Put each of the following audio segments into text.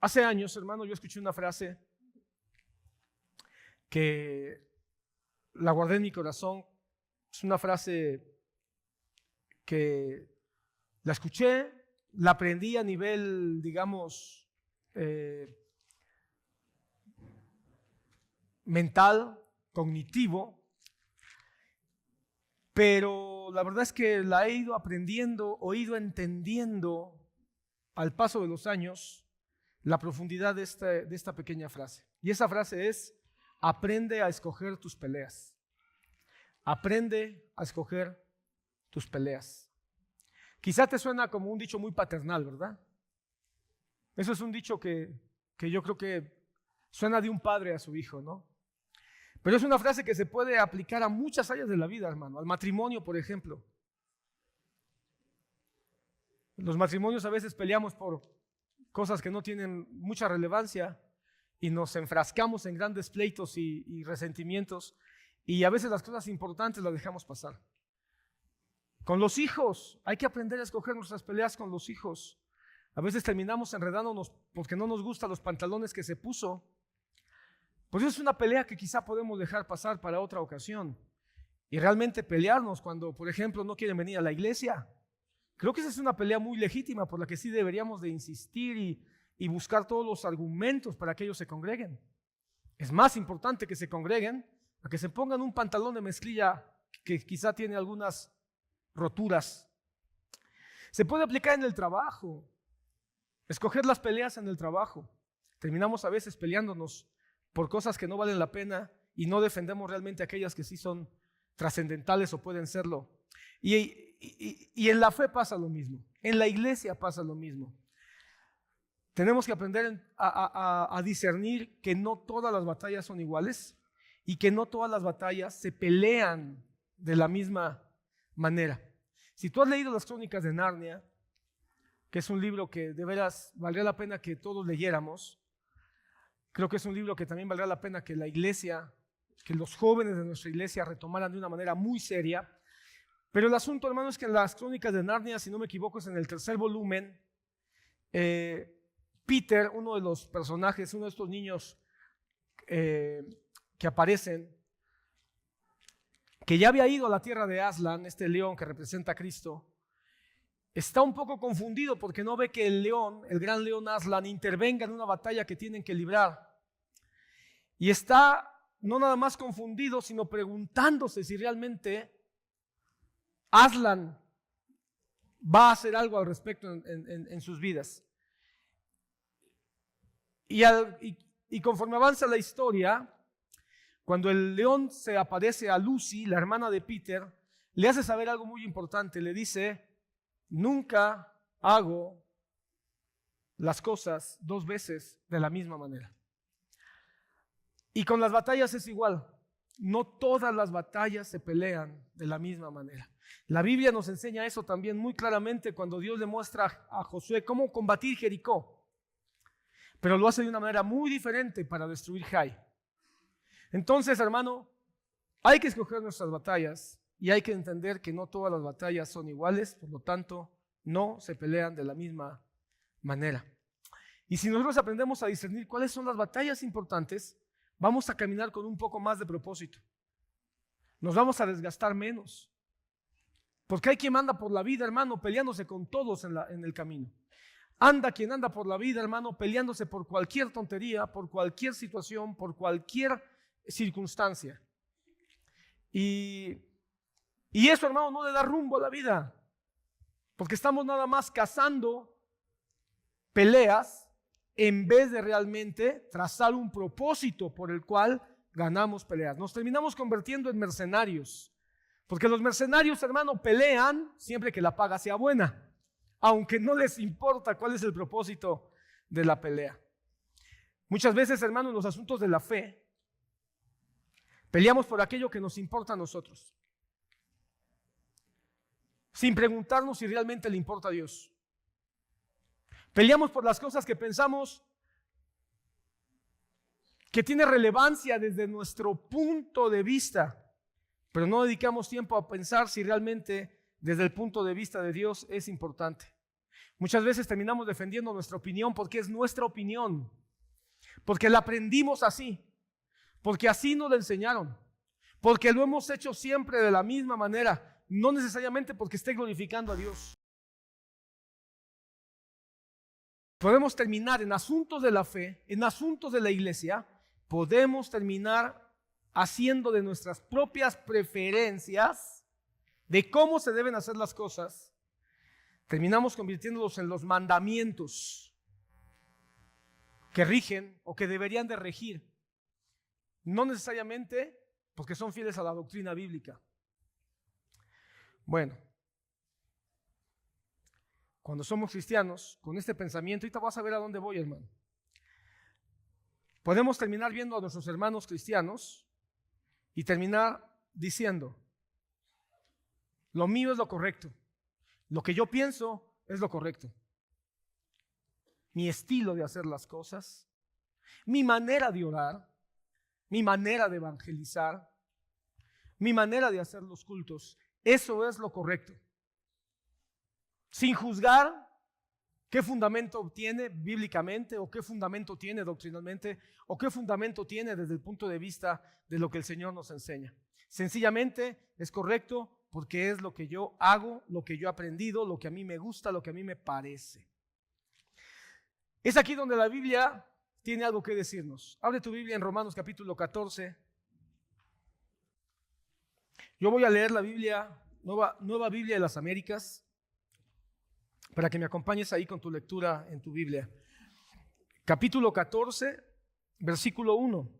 Hace años, hermano, yo escuché una frase que la guardé en mi corazón. Es una frase que la escuché, la aprendí a nivel, digamos, mental, cognitivo, pero la verdad es que la he ido aprendiendo o ido entendiendo al paso de los años la profundidad de esta pequeña frase. Y esa frase es: aprende a escoger tus peleas. Aprende a escoger tus peleas. Quizá te suena como un dicho muy paternal, ¿verdad? Eso es un dicho que yo creo que suena de un padre a su hijo, ¿no? Pero es una frase que se puede aplicar a muchas áreas de la vida, hermano. Al matrimonio, por ejemplo. Los matrimonios a veces peleamos por cosas que no tienen mucha relevancia y nos enfrascamos en grandes pleitos y resentimientos, y a veces las cosas importantes las dejamos pasar. Con los hijos, hay que aprender a escoger nuestras peleas con los hijos. A veces terminamos enredándonos porque no nos gustan los pantalones que se puso. Pues eso es una pelea que quizá podemos dejar pasar para otra ocasión. Y realmente pelearnos cuando, por ejemplo, no quieren venir a la iglesia. Creo que esa es una pelea muy legítima por la que sí deberíamos de insistir y buscar todos los argumentos para que ellos se congreguen. Es más importante que se congreguen a que se pongan un pantalón de mezclilla que quizá tiene algunas roturas. Se puede aplicar en el trabajo. Escoger las peleas en el trabajo. Terminamos a veces peleándonos por cosas que no valen la pena y no defendemos realmente aquellas que sí son trascendentales o pueden serlo. Y en la fe pasa lo mismo. En la iglesia pasa lo mismo. Tenemos que aprender a discernir que no todas las batallas son iguales y que no todas las batallas se pelean de la misma manera. Si tú has leído las Crónicas de Narnia, que es un libro que de veras valdría la pena que todos leyéramos, creo que es un libro que también valdría la pena que la iglesia, que los jóvenes de nuestra iglesia retomaran de una manera muy seria. Pero el asunto, hermano, es que en las Crónicas de Narnia, si no me equivoco, es en el 3er volumen, Peter, uno de los personajes, uno de estos niños que aparecen, que ya había ido a la tierra de Aslan, este león que representa a Cristo, está un poco confundido porque no ve que el león, el gran león Aslan, intervenga en una batalla que tienen que librar. Y está no nada más confundido, sino preguntándose si realmente Aslan va a hacer algo al respecto en sus vidas. Y conforme avanza la historia, cuando el león se aparece a Lucy, la hermana de Peter, le hace saber algo muy importante. Le dice: nunca hago las cosas 2 veces de la misma manera. Y con las batallas es igual. No todas las batallas se pelean de la misma manera. La Biblia nos enseña eso también muy claramente cuando Dios le muestra a Josué cómo combatir Jericó. Pero lo hace de una manera muy diferente para destruir Jai. Entonces, hermano, hay que escoger nuestras batallas y hay que entender que no todas las batallas son iguales, por lo tanto, no se pelean de la misma manera. Y si nosotros aprendemos a discernir cuáles son las batallas importantes, vamos a caminar con un poco más de propósito. Nos vamos a desgastar menos. Porque hay quien anda por la vida, hermano, peleándose con todos en el camino. Anda quien anda por la vida, hermano, peleándose por cualquier tontería, por cualquier situación, por cualquier circunstancia. Y eso, hermano, no le da rumbo a la vida. Porque estamos nada más cazando peleas en vez de realmente trazar un propósito por el cual ganamos peleas. Nos terminamos convirtiendo en mercenarios. Porque los mercenarios, hermano, pelean siempre que la paga sea buena, aunque no les importa cuál es el propósito de la pelea. Muchas veces, hermano, en los asuntos de la fe, peleamos por aquello que nos importa a nosotros, sin preguntarnos si realmente le importa a Dios. Peleamos por las cosas que pensamos que tiene relevancia desde nuestro punto de vista, pero no dedicamos tiempo a pensar si realmente desde el punto de vista de Dios es importante. Muchas veces terminamos defendiendo nuestra opinión porque es nuestra opinión, porque la aprendimos así, porque así nos la enseñaron, porque lo hemos hecho siempre de la misma manera, no necesariamente porque esté glorificando a Dios. Podemos terminar en asuntos de la fe, en asuntos de la iglesia, podemos terminar haciendo de nuestras propias preferencias de cómo se deben hacer las cosas, terminamos convirtiéndolos en los mandamientos que rigen o que deberían de regir, no necesariamente porque son fieles a la doctrina bíblica. Bueno, cuando somos cristianos, con este pensamiento, ahorita vas a ver a dónde voy, hermano. Podemos terminar viendo a nuestros hermanos cristianos y terminar diciendo, lo mío es lo correcto, lo que yo pienso es lo correcto. Mi estilo de hacer las cosas, mi manera de orar, mi manera de evangelizar, mi manera de hacer los cultos, eso es lo correcto. Sin juzgar qué fundamento tiene bíblicamente o qué fundamento tiene doctrinalmente o qué fundamento tiene desde el punto de vista de lo que el Señor nos enseña. Sencillamente es correcto porque es lo que yo hago, lo que yo he aprendido, lo que a mí me gusta, lo que a mí me parece. Es aquí donde la Biblia tiene algo que decirnos. Abre tu Biblia en Romanos capítulo 14. Yo voy a leer la Biblia, Nueva Biblia de las Américas, para que me acompañes ahí con tu lectura en tu Biblia. Capítulo 14, versículo 1,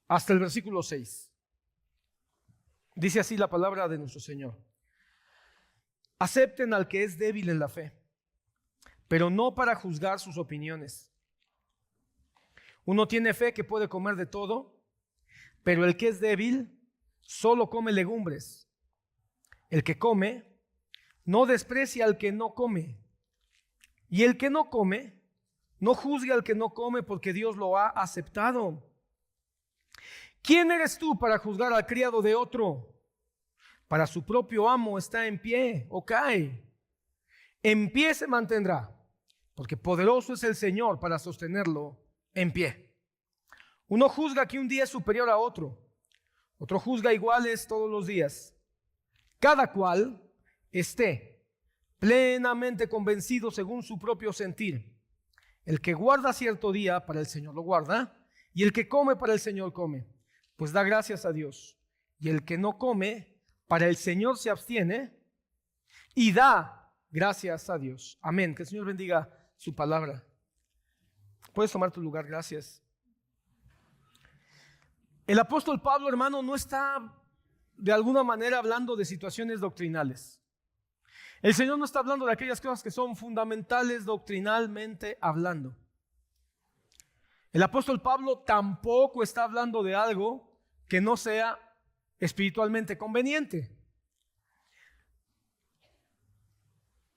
hasta el versículo 6. Dice así la palabra de nuestro Señor. Acepten al que es débil en la fe, pero no para juzgar sus opiniones. Uno tiene fe que puede comer de todo, pero el que es débil solo come legumbres. El que come no desprecia al que no come, y el que no come no juzgue al que no come, porque Dios lo ha aceptado. ¿Quién eres tú para juzgar al criado de otro? Para su propio amo está en pie o cae. En pie se mantendrá, porque poderoso es el Señor para sostenerlo en pie. Uno juzga que un día es superior a otro, otro juzga iguales todos los días. Cada cual esté plenamente convencido según su propio sentir. El que guarda cierto día, para el Señor lo guarda, y el que come, para el Señor come, pues da gracias a Dios. Y el que no come, para el Señor se abstiene y da gracias a Dios. Amén. Que el Señor bendiga su palabra. Puedes tomar tu lugar, gracias. El apóstol Pablo, hermano, no está de alguna manera hablando de situaciones doctrinales. El Señor no está hablando de aquellas cosas que son fundamentales doctrinalmente hablando. El apóstol Pablo tampoco está hablando de algo que no sea espiritualmente conveniente.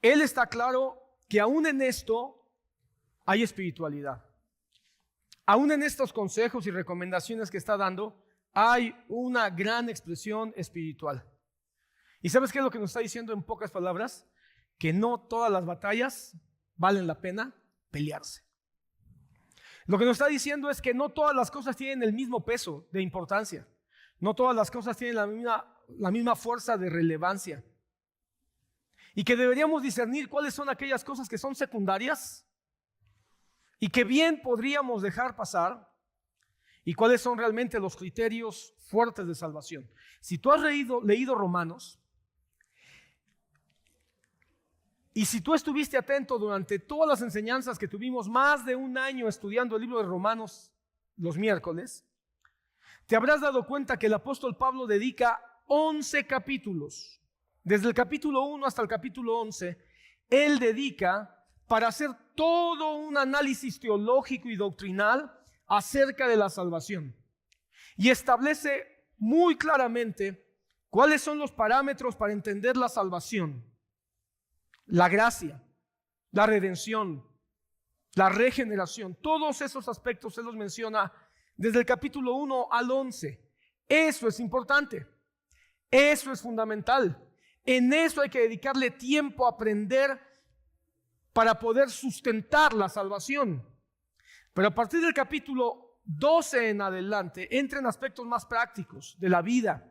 Él está claro que aún en esto hay espiritualidad. Aún en estos consejos y recomendaciones que está dando hay una gran expresión espiritual. ¿Y sabes qué es lo que nos está diciendo en pocas palabras? Que no todas las batallas valen la pena pelearse. Lo que nos está diciendo es que no todas las cosas tienen el mismo peso de importancia. No todas las cosas tienen la misma fuerza de relevancia. Y que deberíamos discernir cuáles son aquellas cosas que son secundarias y que bien podríamos dejar pasar, y cuáles son realmente los criterios fuertes de salvación. Si tú has leído Romanos, y si tú estuviste atento durante todas las enseñanzas que tuvimos más de un año estudiando el libro de Romanos los miércoles, te habrás dado cuenta que el apóstol Pablo dedica 11 capítulos, desde el capítulo 1 hasta el capítulo 11, él dedica para hacer todo un análisis teológico y doctrinal acerca de la salvación. Y establece muy claramente cuáles son los parámetros para entender la salvación, la gracia, la redención, la regeneración. Todos esos aspectos él los menciona desde el capítulo 1 al 11. Eso es importante, eso es fundamental, En eso hay que dedicarle tiempo a aprender para poder sustentar la salvación. Pero a partir del capítulo 12 en adelante, entran aspectos más prácticos de la vida.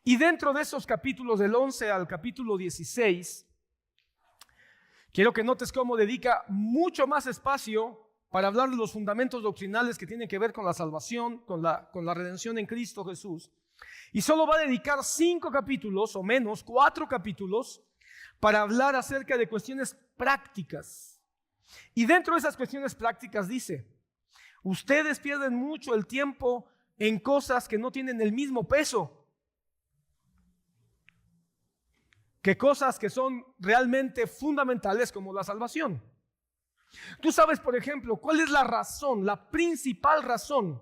Y dentro de esos capítulos, del 11 al capítulo 16, quiero que notes cómo dedica mucho más espacio para hablar de los fundamentos doctrinales que tienen que ver con la salvación, con la redención en Cristo Jesús. Y solo va a dedicar 5 capítulos, o menos, 4 capítulos, para hablar acerca de cuestiones prácticas. Y dentro de esas cuestiones prácticas dice: ustedes pierden mucho el tiempo en cosas que no tienen el mismo peso que cosas que son realmente fundamentales como la salvación. Tú sabes, por ejemplo, cuál es la razón, la principal razón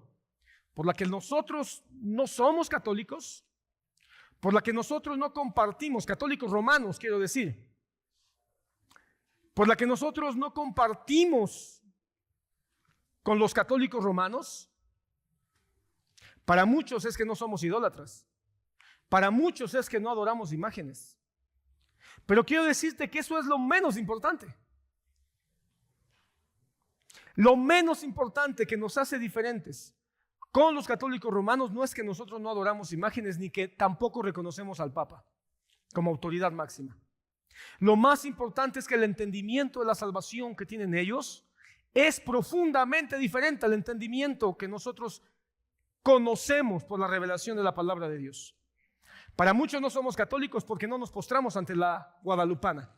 por la que nosotros no somos católicos, por la que nosotros no compartimos, católicos romanos quiero decir, por la que nosotros no compartimos con los católicos romanos. Para muchos es que no somos idólatras, para muchos es que no adoramos imágenes. Pero quiero decirte que eso es lo menos importante. Lo menos importante que nos hace diferentes con los católicos romanos no es que nosotros no adoramos imágenes ni que tampoco reconocemos al Papa como autoridad máxima. Lo más importante es que el entendimiento de la salvación que tienen ellos es profundamente diferente al entendimiento que nosotros conocemos por la revelación de la palabra de Dios. Para muchos no somos católicos porque no nos postramos ante la guadalupana.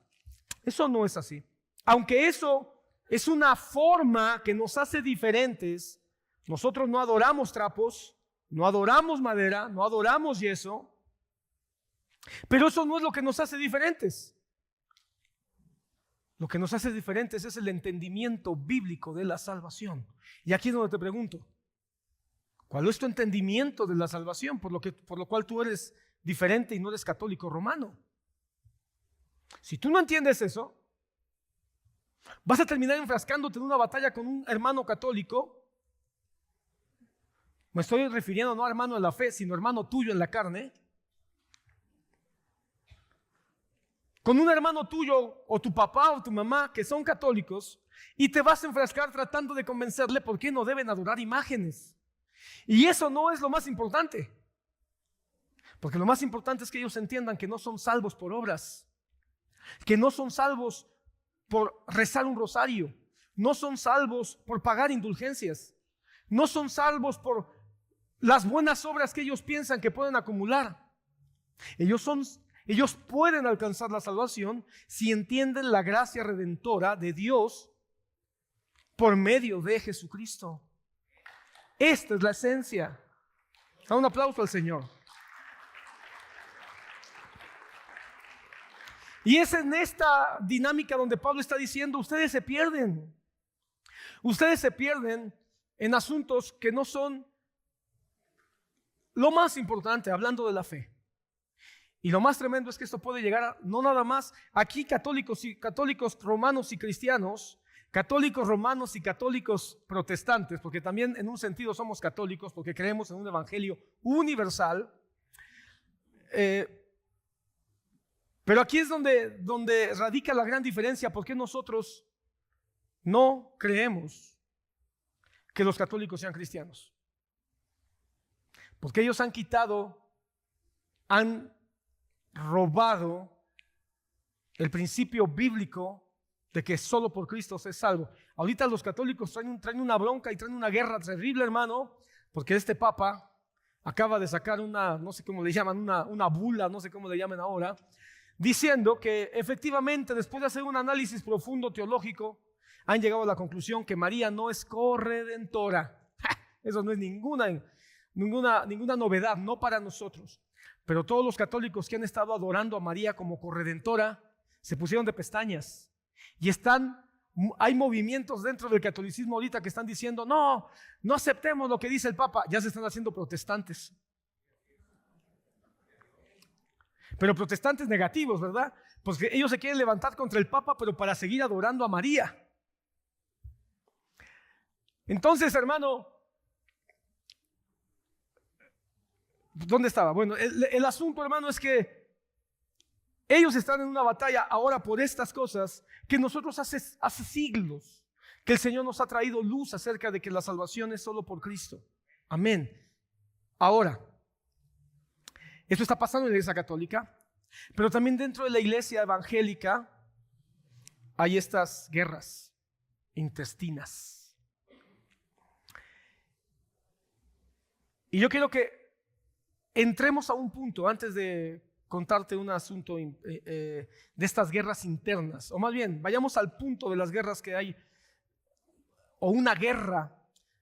Eso no es así. Aunque eso es una forma que nos hace diferentes, nosotros no adoramos trapos, no adoramos madera, no adoramos yeso, pero eso no es lo que nos hace diferentes. Lo que nos hace diferentes es el entendimiento bíblico de la salvación. Y aquí es donde te pregunto: ¿cuál es tu entendimiento de la salvación por lo cual tú eres diferente y no eres católico romano? Si tú no entiendes eso, vas a terminar enfrascándote en una batalla con un hermano católico. Me estoy refiriendo no a hermano de la fe, sino hermano tuyo en la carne. Con un hermano tuyo o tu papá o tu mamá que son católicos, y te vas a enfrascar tratando de convencerle por qué no deben adorar imágenes. Y eso no es lo más importante. Porque lo más importante es que ellos entiendan que no son salvos por obras, que no son salvos por rezar un rosario, no son salvos por pagar indulgencias, no son salvos por las buenas obras que ellos piensan que pueden acumular. Ellos pueden alcanzar la salvación si entienden la gracia redentora de Dios por medio de Jesucristo. Esta es la esencia. Da un aplauso al Señor. Y es en esta dinámica donde Pablo está diciendo: ustedes se pierden. Ustedes se pierden en asuntos que no son lo más importante, hablando de la fe. Y lo más tremendo es que esto puede llegar a, no nada más aquí católicos romanos y cristianos, católicos romanos y católicos protestantes, porque también en un sentido somos católicos porque creemos en un evangelio universal. Pero aquí es donde radica la gran diferencia. ¿Por qué nosotros no creemos que los católicos sean cristianos? Porque ellos han robado el principio bíblico de que solo por Cristo se es salvo. Ahorita los católicos traen una bronca y traen una guerra terrible, hermano, porque este Papa acaba de sacar no sé cómo le llaman, una bula, no sé cómo le llaman ahora, diciendo que efectivamente, después de hacer un análisis profundo teológico, han llegado a la conclusión que María no es corredentora. Eso no es ninguna novedad, no para nosotros. Pero todos los católicos que han estado adorando a María como corredentora se pusieron de pestañas. Y hay movimientos dentro del catolicismo ahorita que están diciendo: no aceptemos lo que dice el Papa. Ya se están haciendo protestantes. Pero protestantes negativos, ¿verdad? Pues que ellos se quieren levantar contra el Papa, pero para seguir adorando a María. Entonces, hermano, ¿dónde estaba? Bueno, el asunto, hermano, es que Ellos están en una batalla ahora por estas cosas que nosotros hace siglos que el Señor nos ha traído luz acerca de que la salvación es solo por Cristo. Amén. Ahora, esto está pasando en la Iglesia Católica, pero también dentro de la Iglesia evangélica hay estas guerras intestinas. Y yo quiero que entremos a un punto antes de contarte un asunto de estas guerras internas, o más bien, vayamos al punto de las guerras que hay, o una guerra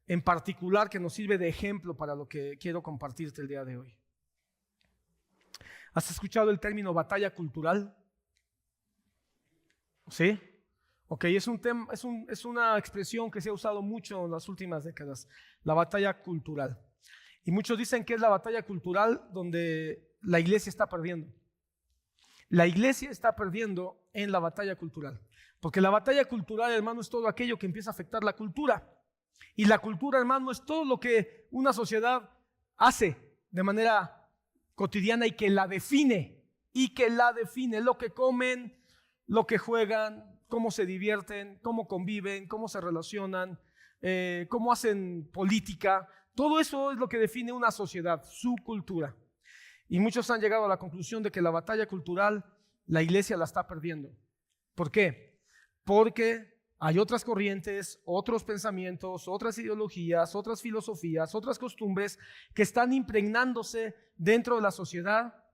en particular que nos sirve de ejemplo para lo que quiero compartirte el día de hoy. ¿Has escuchado el término batalla cultural? ¿Sí? Ok, es una expresión que se ha usado mucho en las últimas décadas, la batalla cultural. Y muchos dicen que es la batalla cultural donde la iglesia está perdiendo. La iglesia está perdiendo en la batalla cultural. Porque la batalla cultural, hermano, es todo aquello que empieza a afectar la cultura. Y la cultura, hermano, es todo lo que una sociedad hace de manera cotidiana y que la define. Lo que comen, lo que juegan, cómo se divierten, cómo conviven, cómo se relacionan, cómo hacen política. Todo eso es lo que define una sociedad, su cultura. Y muchos han llegado a la conclusión de que la batalla cultural, la iglesia la está perdiendo. ¿Por qué? Porque hay otras corrientes, otros pensamientos, otras ideologías, otras filosofías, otras costumbres que están impregnándose dentro de la sociedad,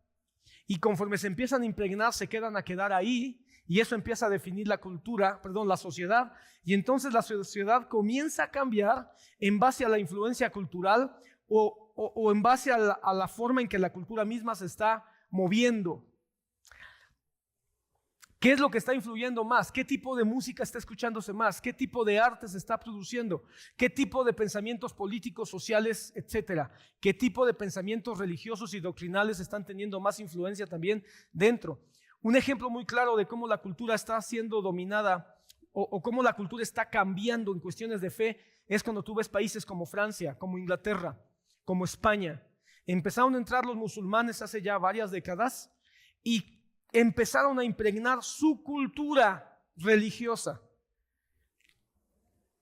y conforme se empiezan a impregnar, se quedan a quedar ahí, y eso empieza a definir la sociedad, y entonces la sociedad comienza a cambiar en base a la influencia cultural o en base a la forma en que la cultura misma se está moviendo. ¿Qué es lo que está influyendo más? ¿Qué tipo de música está escuchándose más? ¿Qué tipo de arte se está produciendo? ¿Qué tipo de pensamientos políticos, sociales, etcétera? ¿Qué tipo de pensamientos religiosos y doctrinales están teniendo más influencia también dentro? Un ejemplo muy claro de cómo la cultura está siendo dominada o cómo la cultura está cambiando en cuestiones de fe es cuando tú ves países como Francia, como Inglaterra, como España. Empezaron a entrar los musulmanes hace ya varias décadas y empezaron a impregnar su cultura religiosa.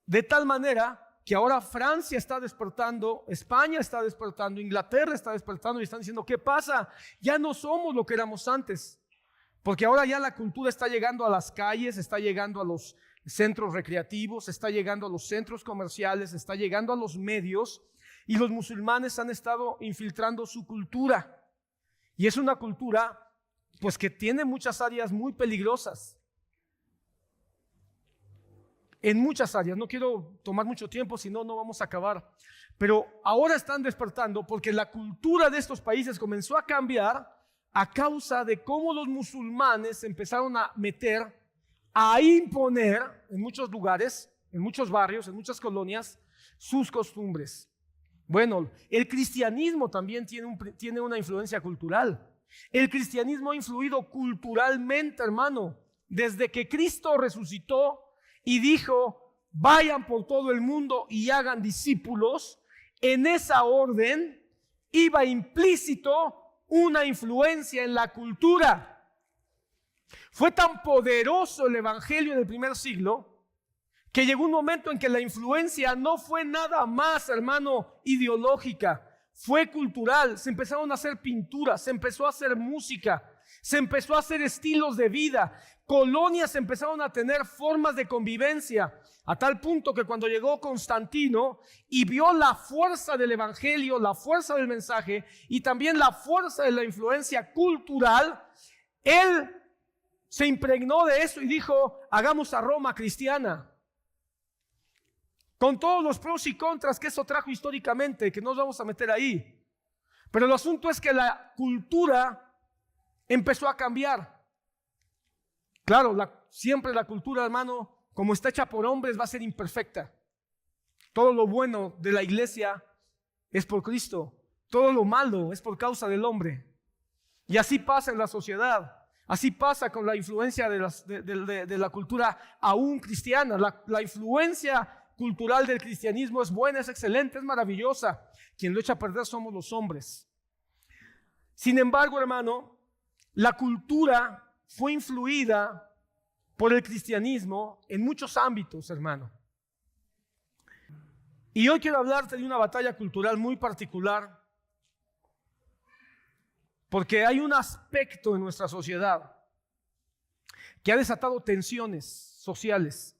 De tal manera que ahora Francia está despertando, España está despertando, Inglaterra está despertando y están diciendo, ¿qué pasa? Ya no somos lo que éramos antes. Porque ahora ya la cultura está llegando a las calles, está llegando a los centros recreativos, está llegando a los centros comerciales, está llegando a los medios, y los musulmanes han estado infiltrando su cultura. Y es una cultura pues que tiene muchas áreas muy peligrosas. En muchas áreas, no quiero tomar mucho tiempo, si no, no vamos a acabar. Pero ahora están despertando porque la cultura de estos países comenzó a cambiar a causa de cómo los musulmanes empezaron a meter, a imponer en muchos lugares, en muchos barrios, en muchas colonias, sus costumbres. Bueno, el cristianismo también tiene una influencia cultural. El cristianismo ha influido culturalmente, hermano, desde que Cristo resucitó y dijo, vayan por todo el mundo y hagan discípulos. En esa orden iba implícito una influencia en la cultura. Fue tan poderoso el evangelio en el primer siglo que llegó un momento en que la influencia no fue nada más, hermano, ideológica, fue cultural. Se empezaron a hacer pinturas, se empezó a hacer música, se empezó a hacer estilos de vida, colonias empezaron a tener formas de convivencia, a tal punto que cuando llegó Constantino y vio la fuerza del evangelio, la fuerza del mensaje y también la fuerza de la influencia cultural, él se impregnó de eso y dijo, hagamos a Roma cristiana. Con todos los pros y contras que eso trajo históricamente, que no nos vamos a meter ahí. Pero el asunto es que la cultura empezó a cambiar. Claro, siempre la cultura, hermano, como está hecha por hombres, va a ser imperfecta. Todo lo bueno de la iglesia es por Cristo. Todo lo malo es por causa del hombre. Y así pasa en la sociedad. Así pasa con la influencia de la cultura aún cristiana. La influencia cultural del cristianismo es buena, es excelente, es maravillosa. Quien lo echa a perder somos los hombres. Sin embargo, hermano, la cultura fue influida por el cristianismo en muchos ámbitos, hermano. Y hoy quiero hablarte de una batalla cultural muy particular, porque hay un aspecto en nuestra sociedad que ha desatado tensiones sociales,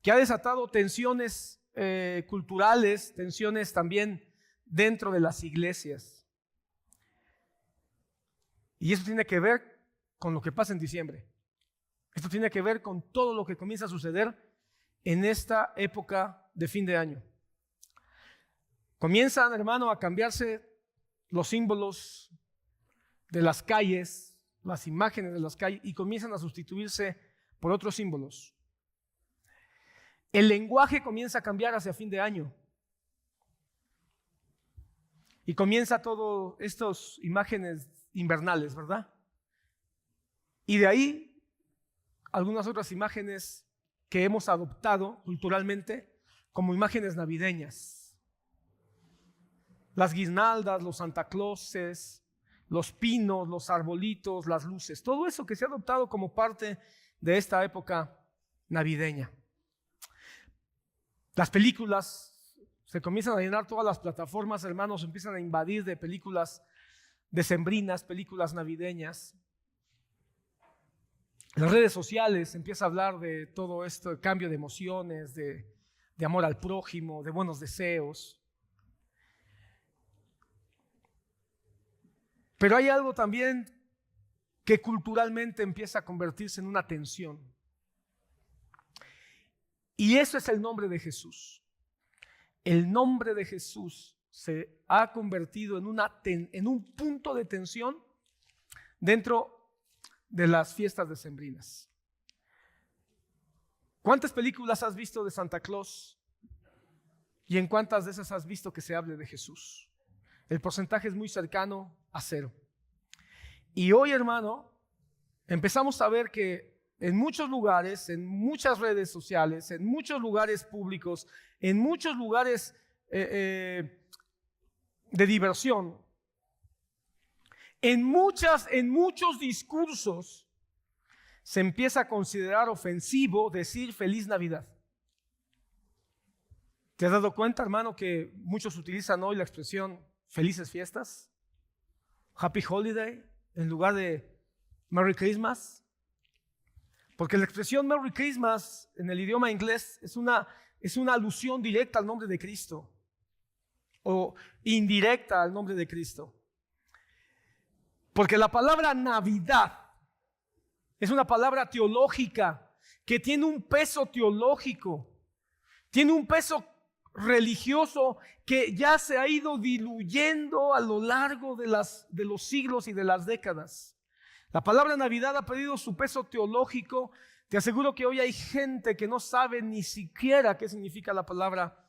que ha desatado tensiones culturales, tensiones también dentro de las iglesias. Y eso tiene que ver con lo que pasa en diciembre. Esto tiene que ver con todo lo que comienza a suceder en esta época de fin de año. Comienzan, hermano, a cambiarse los símbolos de las calles, las imágenes de las calles, y comienzan a sustituirse por otros símbolos. El lenguaje comienza a cambiar hacia fin de año. Y comienza todo estas imágenes invernales, ¿verdad? Y de ahí algunas otras imágenes que hemos adoptado culturalmente como imágenes navideñas. Las guirnaldas, los Santa Clauses, los pinos, los arbolitos, las luces, todo eso que se ha adoptado como parte de esta época navideña. Las películas, se comienzan a llenar todas las plataformas, hermanos, se empiezan a invadir de películas decembrinas, películas navideñas. Las redes sociales empieza a hablar de todo esto, de cambio de emociones, de amor al prójimo, de buenos deseos. Pero hay algo también que culturalmente empieza a convertirse en una tensión. Y eso es el nombre de Jesús. El nombre de Jesús se ha convertido en un punto de tensión dentro de las fiestas decembrinas. ¿Cuántas películas has visto de Santa Claus? ¿Y en cuántas de esas has visto que se hable de Jesús? El porcentaje es muy cercano a 0. Y hoy, hermano, empezamos a ver que en muchos lugares, en muchas redes sociales, en muchos lugares públicos, en muchos lugares de diversión, en muchos discursos se empieza a considerar ofensivo decir Feliz Navidad. ¿Te has dado cuenta, hermano, que muchos utilizan hoy la expresión Felices Fiestas? Happy Holiday en lugar de Merry Christmas. Porque la expresión Merry Christmas en el idioma inglés es una alusión directa al nombre de Cristo o indirecta al nombre de Cristo. Porque la palabra Navidad es una palabra teológica que tiene un peso teológico, tiene un peso religioso que ya se ha ido diluyendo a lo largo de los siglos y de las décadas. La palabra Navidad ha perdido su peso teológico. Te aseguro que hoy hay gente que no sabe ni siquiera qué significa la palabra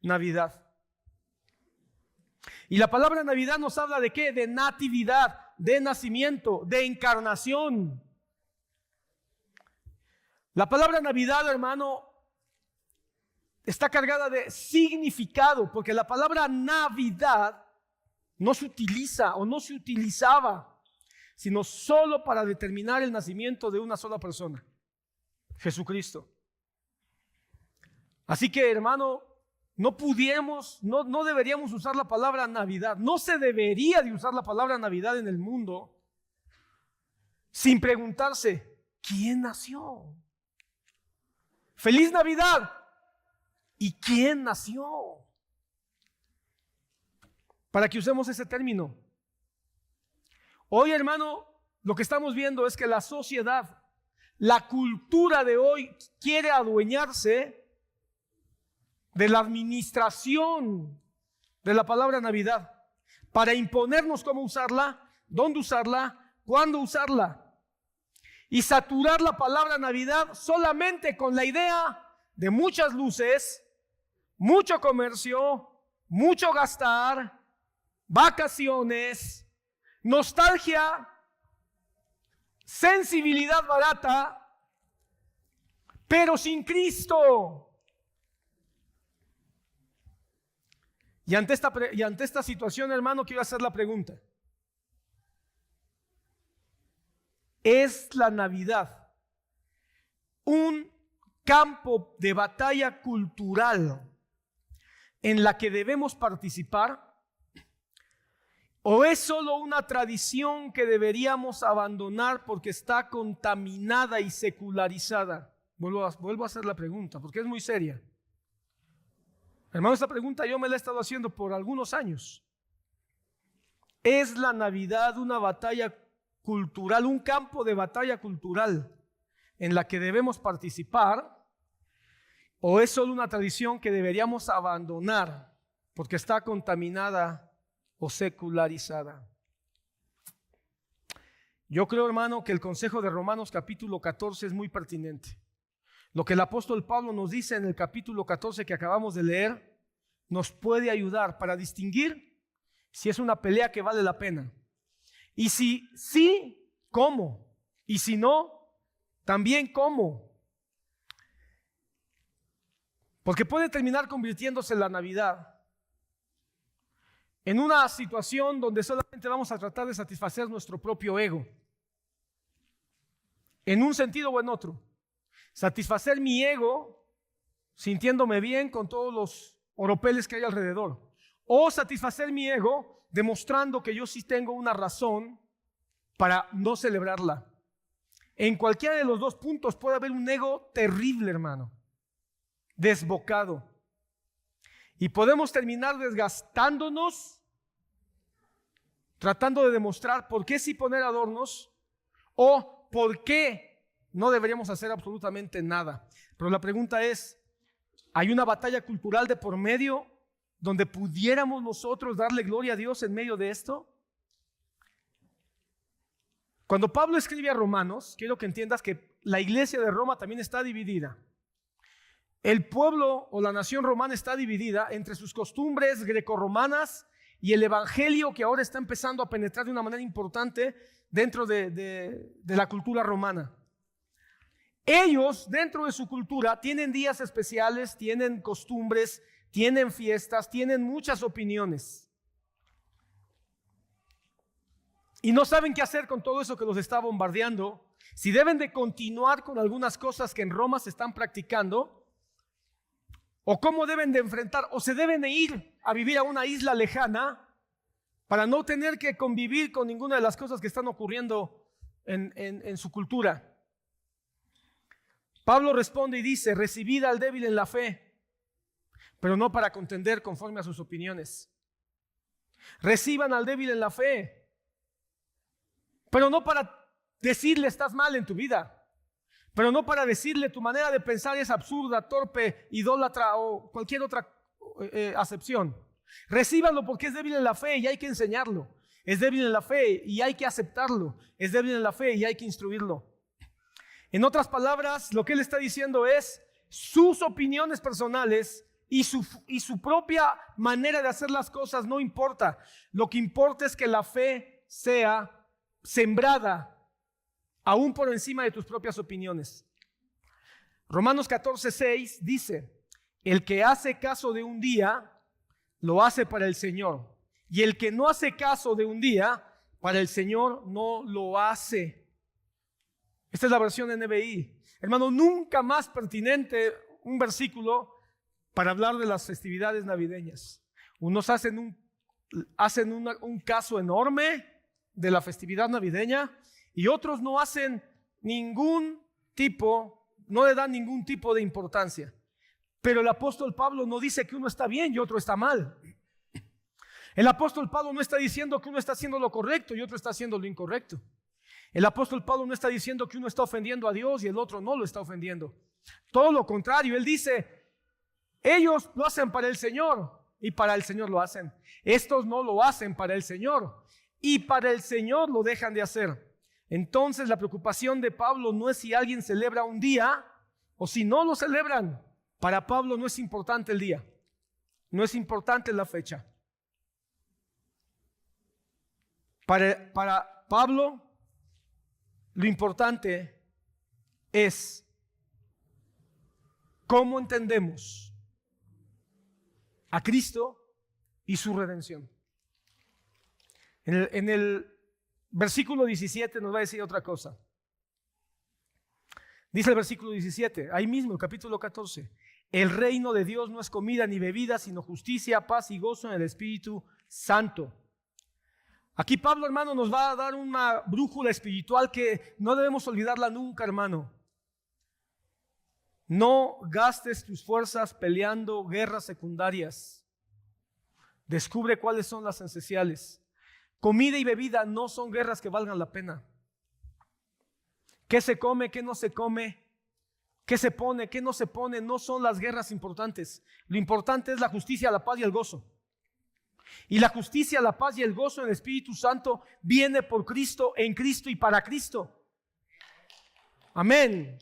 Navidad. Y la palabra Navidad nos habla de ¿qué? De natividad, de nacimiento, de encarnación. La palabra Navidad, hermano, está cargada de significado, porque la palabra Navidad no se utiliza o no se utilizaba sino solo para determinar el nacimiento de una sola persona, Jesucristo. Así que, hermano, no deberíamos usar la palabra Navidad, no se debería de usar la palabra Navidad en el mundo sin preguntarse, ¿quién nació? ¡Feliz Navidad! ¿Y quién nació? Para que usemos ese término. Hoy, hermano, lo que estamos viendo es que la sociedad, la cultura de hoy quiere adueñarse de la administración de la palabra Navidad para imponernos cómo usarla, dónde usarla, cuándo usarla y saturar la palabra Navidad solamente con la idea de muchas luces, mucho comercio, mucho gastar, vacaciones, nostalgia, sensibilidad barata, pero sin Cristo. Y ante esta situación, hermano, quiero hacer la pregunta. es la Navidad un campo de batalla cultural en la que debemos participar, o es solo una tradición que deberíamos abandonar porque está contaminada y secularizada? Vuelvo a hacer la pregunta porque es muy seria. Hermano, esta pregunta yo me la he estado haciendo por algunos años. ¿Es la Navidad una batalla cultural, un campo de batalla cultural en la que debemos participar, o es solo una tradición que deberíamos abandonar porque está contaminada o secularizada? Yo creo, hermano, que el consejo de Romanos capítulo 14 es muy pertinente. Lo que el apóstol Pablo nos dice en el capítulo 14 que acabamos de leer nos puede ayudar para distinguir si es una pelea que vale la pena. Y si sí, ¿cómo? Y si no, también ¿cómo? Porque puede terminar convirtiéndose la Navidad en una situación donde solamente vamos a tratar de satisfacer nuestro propio ego, en un sentido o en otro. Satisfacer mi ego sintiéndome bien con todos los oropeles que hay alrededor, o satisfacer mi ego demostrando que yo sí tengo una razón para no celebrarla. En cualquiera de los dos puntos puede haber un ego terrible, hermano, desbocado, y podemos terminar desgastándonos tratando de demostrar por qué sí poner adornos o por qué no deberíamos hacer absolutamente nada. Pero la pregunta es, ¿hay una batalla cultural de por medio donde pudiéramos nosotros darle gloria a Dios en medio de esto? Cuando Pablo escribe a Romanos, quiero que entiendas que la iglesia de Roma también está dividida. El pueblo o la nación romana está dividida entre sus costumbres grecorromanas y el evangelio que ahora está empezando a penetrar de una manera importante dentro de la cultura romana. Ellos, dentro de su cultura, tienen días especiales, tienen costumbres, tienen fiestas, tienen muchas opiniones. Y no saben qué hacer con todo eso que los está bombardeando. Si deben de continuar con algunas cosas que en Roma se están practicando, o cómo deben de enfrentar, o se deben de ir a vivir a una isla lejana para no tener que convivir con ninguna de las cosas que están ocurriendo en su cultura. Pablo responde y dice: recibid al débil en la fe, pero no para contender conforme a sus opiniones. Reciban al débil en la fe, pero no para decirle estás mal en tu vida, pero no para decirle tu manera de pensar es absurda, torpe, idólatra o cualquier otra acepción. Recíbanlo porque es débil en la fe y hay que enseñarlo. Es débil en la fe y hay que aceptarlo. Es débil en la fe y hay que instruirlo. En otras palabras, lo que él está diciendo es sus opiniones personales y su propia manera de hacer las cosas no importa. Lo que importa es que la fe sea sembrada aún por encima de tus propias opiniones. Romanos 14:6 dice: el que hace caso de un día, lo hace para el Señor. Y el que no hace caso de un día, para el Señor no lo hace. Esta es la versión NBI. Hermano, nunca más pertinente un versículo para hablar de las festividades navideñas. Unos hacen un caso enorme de la festividad navideña y otros no hacen no le dan ningún tipo de importancia. Pero el apóstol Pablo no dice que uno está bien y otro está mal. El apóstol Pablo no está diciendo que uno está haciendo lo correcto y otro está haciendo lo incorrecto. El apóstol Pablo no está diciendo que uno está ofendiendo a Dios y el otro no lo está ofendiendo. Todo lo contrario, él dice: ellos lo hacen para el Señor y para el Señor lo hacen. Estos no lo hacen para el Señor y para el Señor lo dejan de hacer. Entonces la preocupación de Pablo no es si alguien celebra un día o si no lo celebran. Para Pablo no es importante el día, no es importante la fecha. Para Pablo lo importante es cómo entendemos a Cristo y su redención. En el versículo 17 nos va a decir otra cosa. Dice el versículo 17, ahí mismo, el capítulo 14. El reino de Dios no es comida ni bebida, sino justicia, paz y gozo en el Espíritu Santo. Aquí Pablo, hermano, nos va a dar una brújula espiritual que no debemos olvidarla nunca, hermano. No gastes tus fuerzas peleando guerras secundarias. Descubre cuáles son las esenciales. Comida y bebida no son guerras que valgan la pena. ¿Qué se come, qué no se come? ¿Qué se pone, qué no se pone? No son las guerras importantes. Lo importante es la justicia, la paz y el gozo. Y la justicia, la paz y el gozo en el Espíritu Santo viene por Cristo, en Cristo y para Cristo. Amén.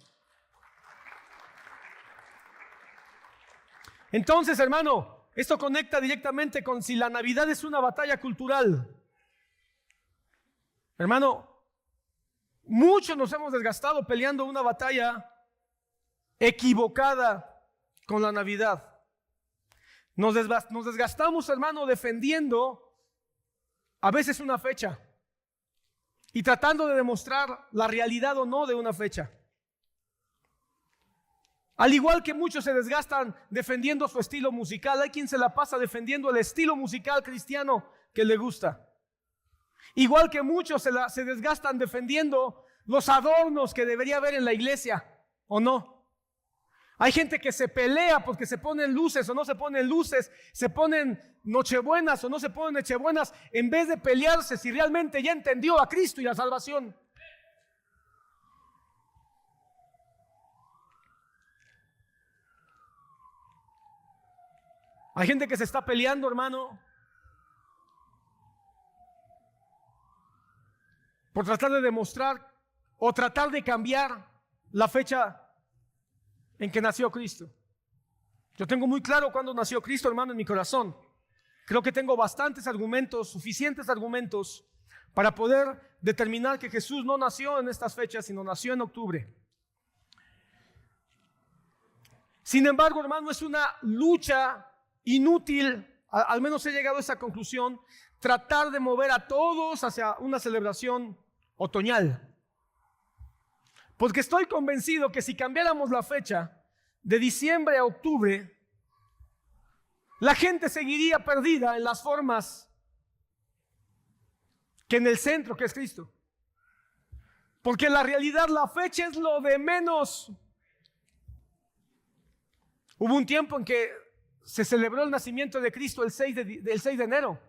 Entonces, hermano, esto conecta directamente con si la Navidad es una batalla cultural. Hermano, muchos nos hemos desgastado peleando una batalla equivocada con la Navidad. Nos desgastamos, hermano, defendiendo a veces una fecha y tratando de demostrar la realidad o no de una fecha. Al igual que muchos se desgastan defendiendo su estilo musical, hay quien se la pasa defendiendo el estilo musical cristiano que le gusta. Igual que muchos se desgastan defendiendo los adornos que debería haber en la iglesia, ¿o no? Hay gente que se pelea porque se ponen luces o no se ponen luces, se ponen nochebuenas o no se ponen nochebuenas, en vez de pelearse si realmente ya entendió a Cristo y la salvación. Hay gente que se está peleando, hermano, por tratar de demostrar o tratar de cambiar la fecha en que nació Cristo. Yo tengo muy claro cuándo nació Cristo, hermano, en mi corazón. Creo que tengo bastantes argumentos, suficientes argumentos para poder determinar que Jesús no nació en estas fechas, sino nació en octubre. Sin embargo, hermano, es una lucha inútil, al menos he llegado a esa conclusión, tratar de mover a todos hacia una celebración otoñal. Porque estoy convencido que si cambiáramos la fecha de diciembre a octubre, la gente seguiría perdida en las formas que en el centro, que es Cristo. Porque en la realidad la fecha es lo de menos. Hubo un tiempo en que se celebró el nacimiento de Cristo el 6 de enero.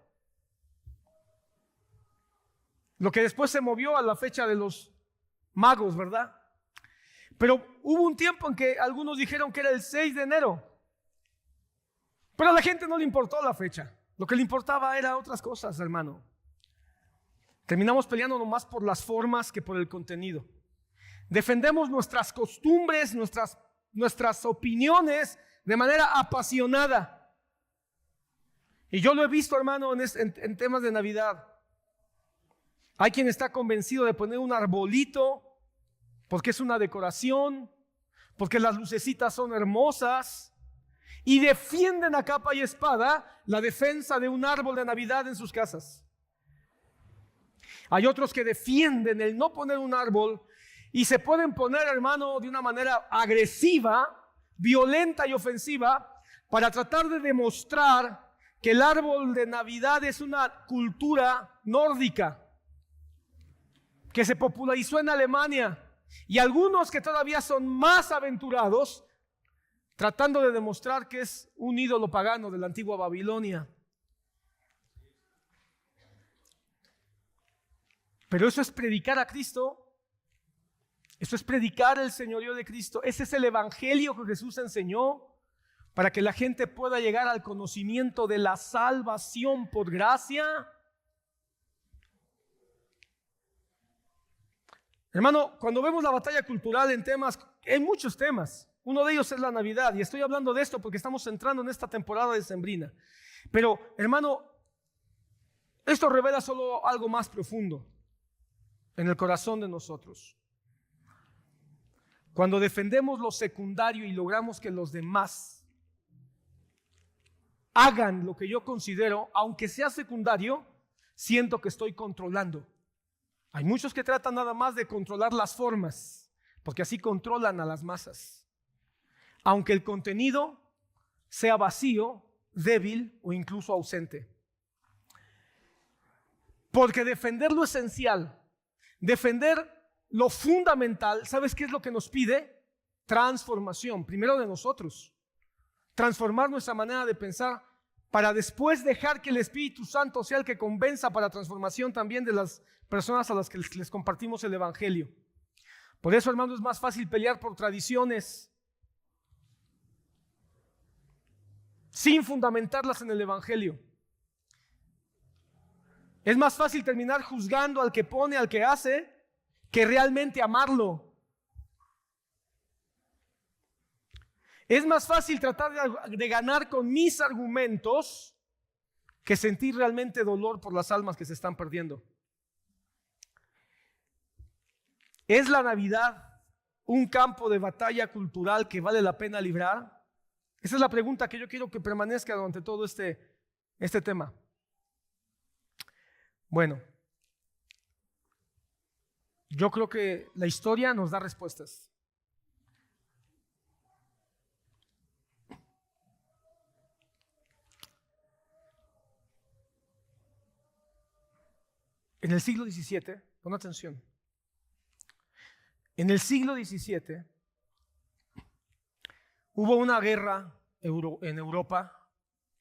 Lo que después se movió a la fecha de los magos, ¿verdad? Pero hubo un tiempo en que algunos dijeron que era el 6 de enero. Pero a la gente no le importó la fecha. Lo que le importaba era otras cosas, hermano. Terminamos peleando nomás por las formas que por el contenido. Defendemos nuestras costumbres, nuestras opiniones de manera apasionada. Y yo lo he visto, hermano, en temas de Navidad. Hay quien está convencido de poner un arbolito porque es una decoración, porque las lucecitas son hermosas, y defienden a capa y espada la defensa de un árbol de Navidad en sus casas. Hay otros que defienden el no poner un árbol y se pueden poner, hermano, de una manera agresiva, violenta y ofensiva para tratar de demostrar que el árbol de Navidad es una cultura nórdica que se popularizó en Alemania, y algunos que todavía son más aventurados tratando de demostrar que es un ídolo pagano de la antigua Babilonia. Pero eso es predicar a Cristo. Eso es predicar el señorío de Cristo. Ese es el evangelio que Jesús enseñó para que la gente pueda llegar al conocimiento de la salvación por gracia. Hermano, cuando vemos la batalla cultural en muchos temas, uno de ellos es la Navidad, y estoy hablando de esto porque estamos entrando en esta temporada decembrina. Pero, hermano, esto revela solo algo más profundo en el corazón de nosotros. Cuando defendemos lo secundario y logramos que los demás hagan lo que yo considero, aunque sea secundario, siento que estoy controlando. Hay muchos que tratan nada más de controlar las formas, porque así controlan a las masas, aunque el contenido sea vacío, débil o incluso ausente. Porque defender lo esencial, defender lo fundamental, ¿sabes qué es lo que nos pide? Transformación, primero de nosotros. Transformar nuestra manera de pensar para después dejar que el Espíritu Santo sea el que convenza para transformación también de las personas a las que les compartimos el Evangelio. Por eso, hermano, es más fácil pelear por tradiciones sin fundamentarlas en el Evangelio. Es más fácil terminar juzgando al que pone, al que hace, que realmente amarlo. Es más fácil tratar de ganar con mis argumentos que sentir realmente dolor por las almas que se están perdiendo. ¿Es la Navidad un campo de batalla cultural que vale la pena librar? Esa es la pregunta que yo quiero que permanezca durante todo este tema. Bueno, yo creo que la historia nos da respuestas. En el siglo XVII, pon atención, en el siglo XVII hubo una guerra en Europa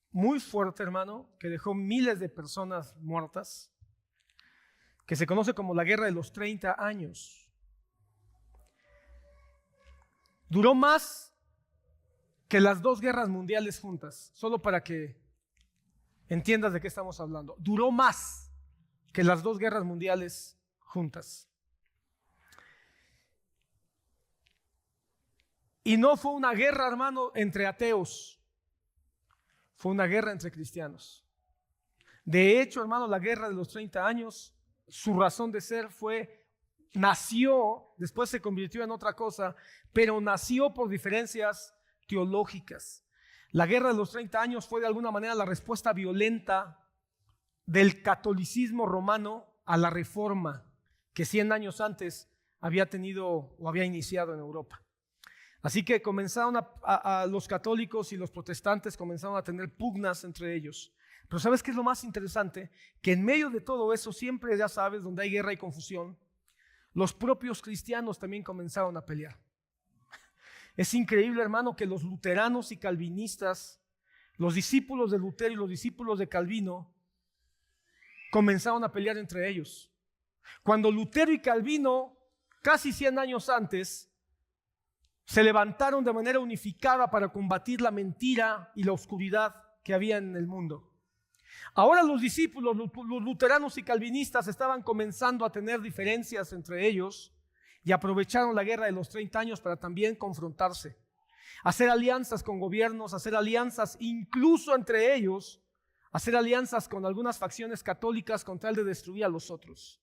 muy fuerte, hermano, que dejó miles de personas muertas, que se conoce como la Guerra de los 30 años. Duró más que las 2 guerras mundiales juntas, solo para que entiendas de qué estamos hablando. Duró más que las 2 guerras mundiales juntas. Y no fue una guerra, hermano, entre ateos. Fue una guerra entre cristianos. De hecho, hermano, la guerra de los 30 años, su razón de ser nació, después se convirtió en otra cosa, pero nació por diferencias teológicas. La guerra de los 30 años fue de alguna manera la respuesta violenta del catolicismo romano a la reforma que 100 años antes había tenido o había iniciado en Europa. Así que comenzaron los católicos y los protestantes comenzaron a tener pugnas entre ellos. Pero ¿sabes qué es lo más interesante? Que en medio de todo eso, siempre, ya sabes, donde hay guerra y confusión, los propios cristianos también comenzaron a pelear. Es increíble, hermano, que los luteranos y calvinistas, los discípulos de Lutero y los discípulos de Calvino, comenzaron a pelear entre ellos. Cuando Lutero y Calvino, casi 100 años antes, se levantaron de manera unificada para combatir la mentira y la oscuridad que había en el mundo. Ahora los discípulos, los luteranos y calvinistas, estaban comenzando a tener diferencias entre ellos y aprovecharon la guerra de los 30 años para también confrontarse, hacer alianzas con gobiernos, hacer alianzas incluso entre ellos, hacer alianzas con algunas facciones católicas con tal de destruir a los otros.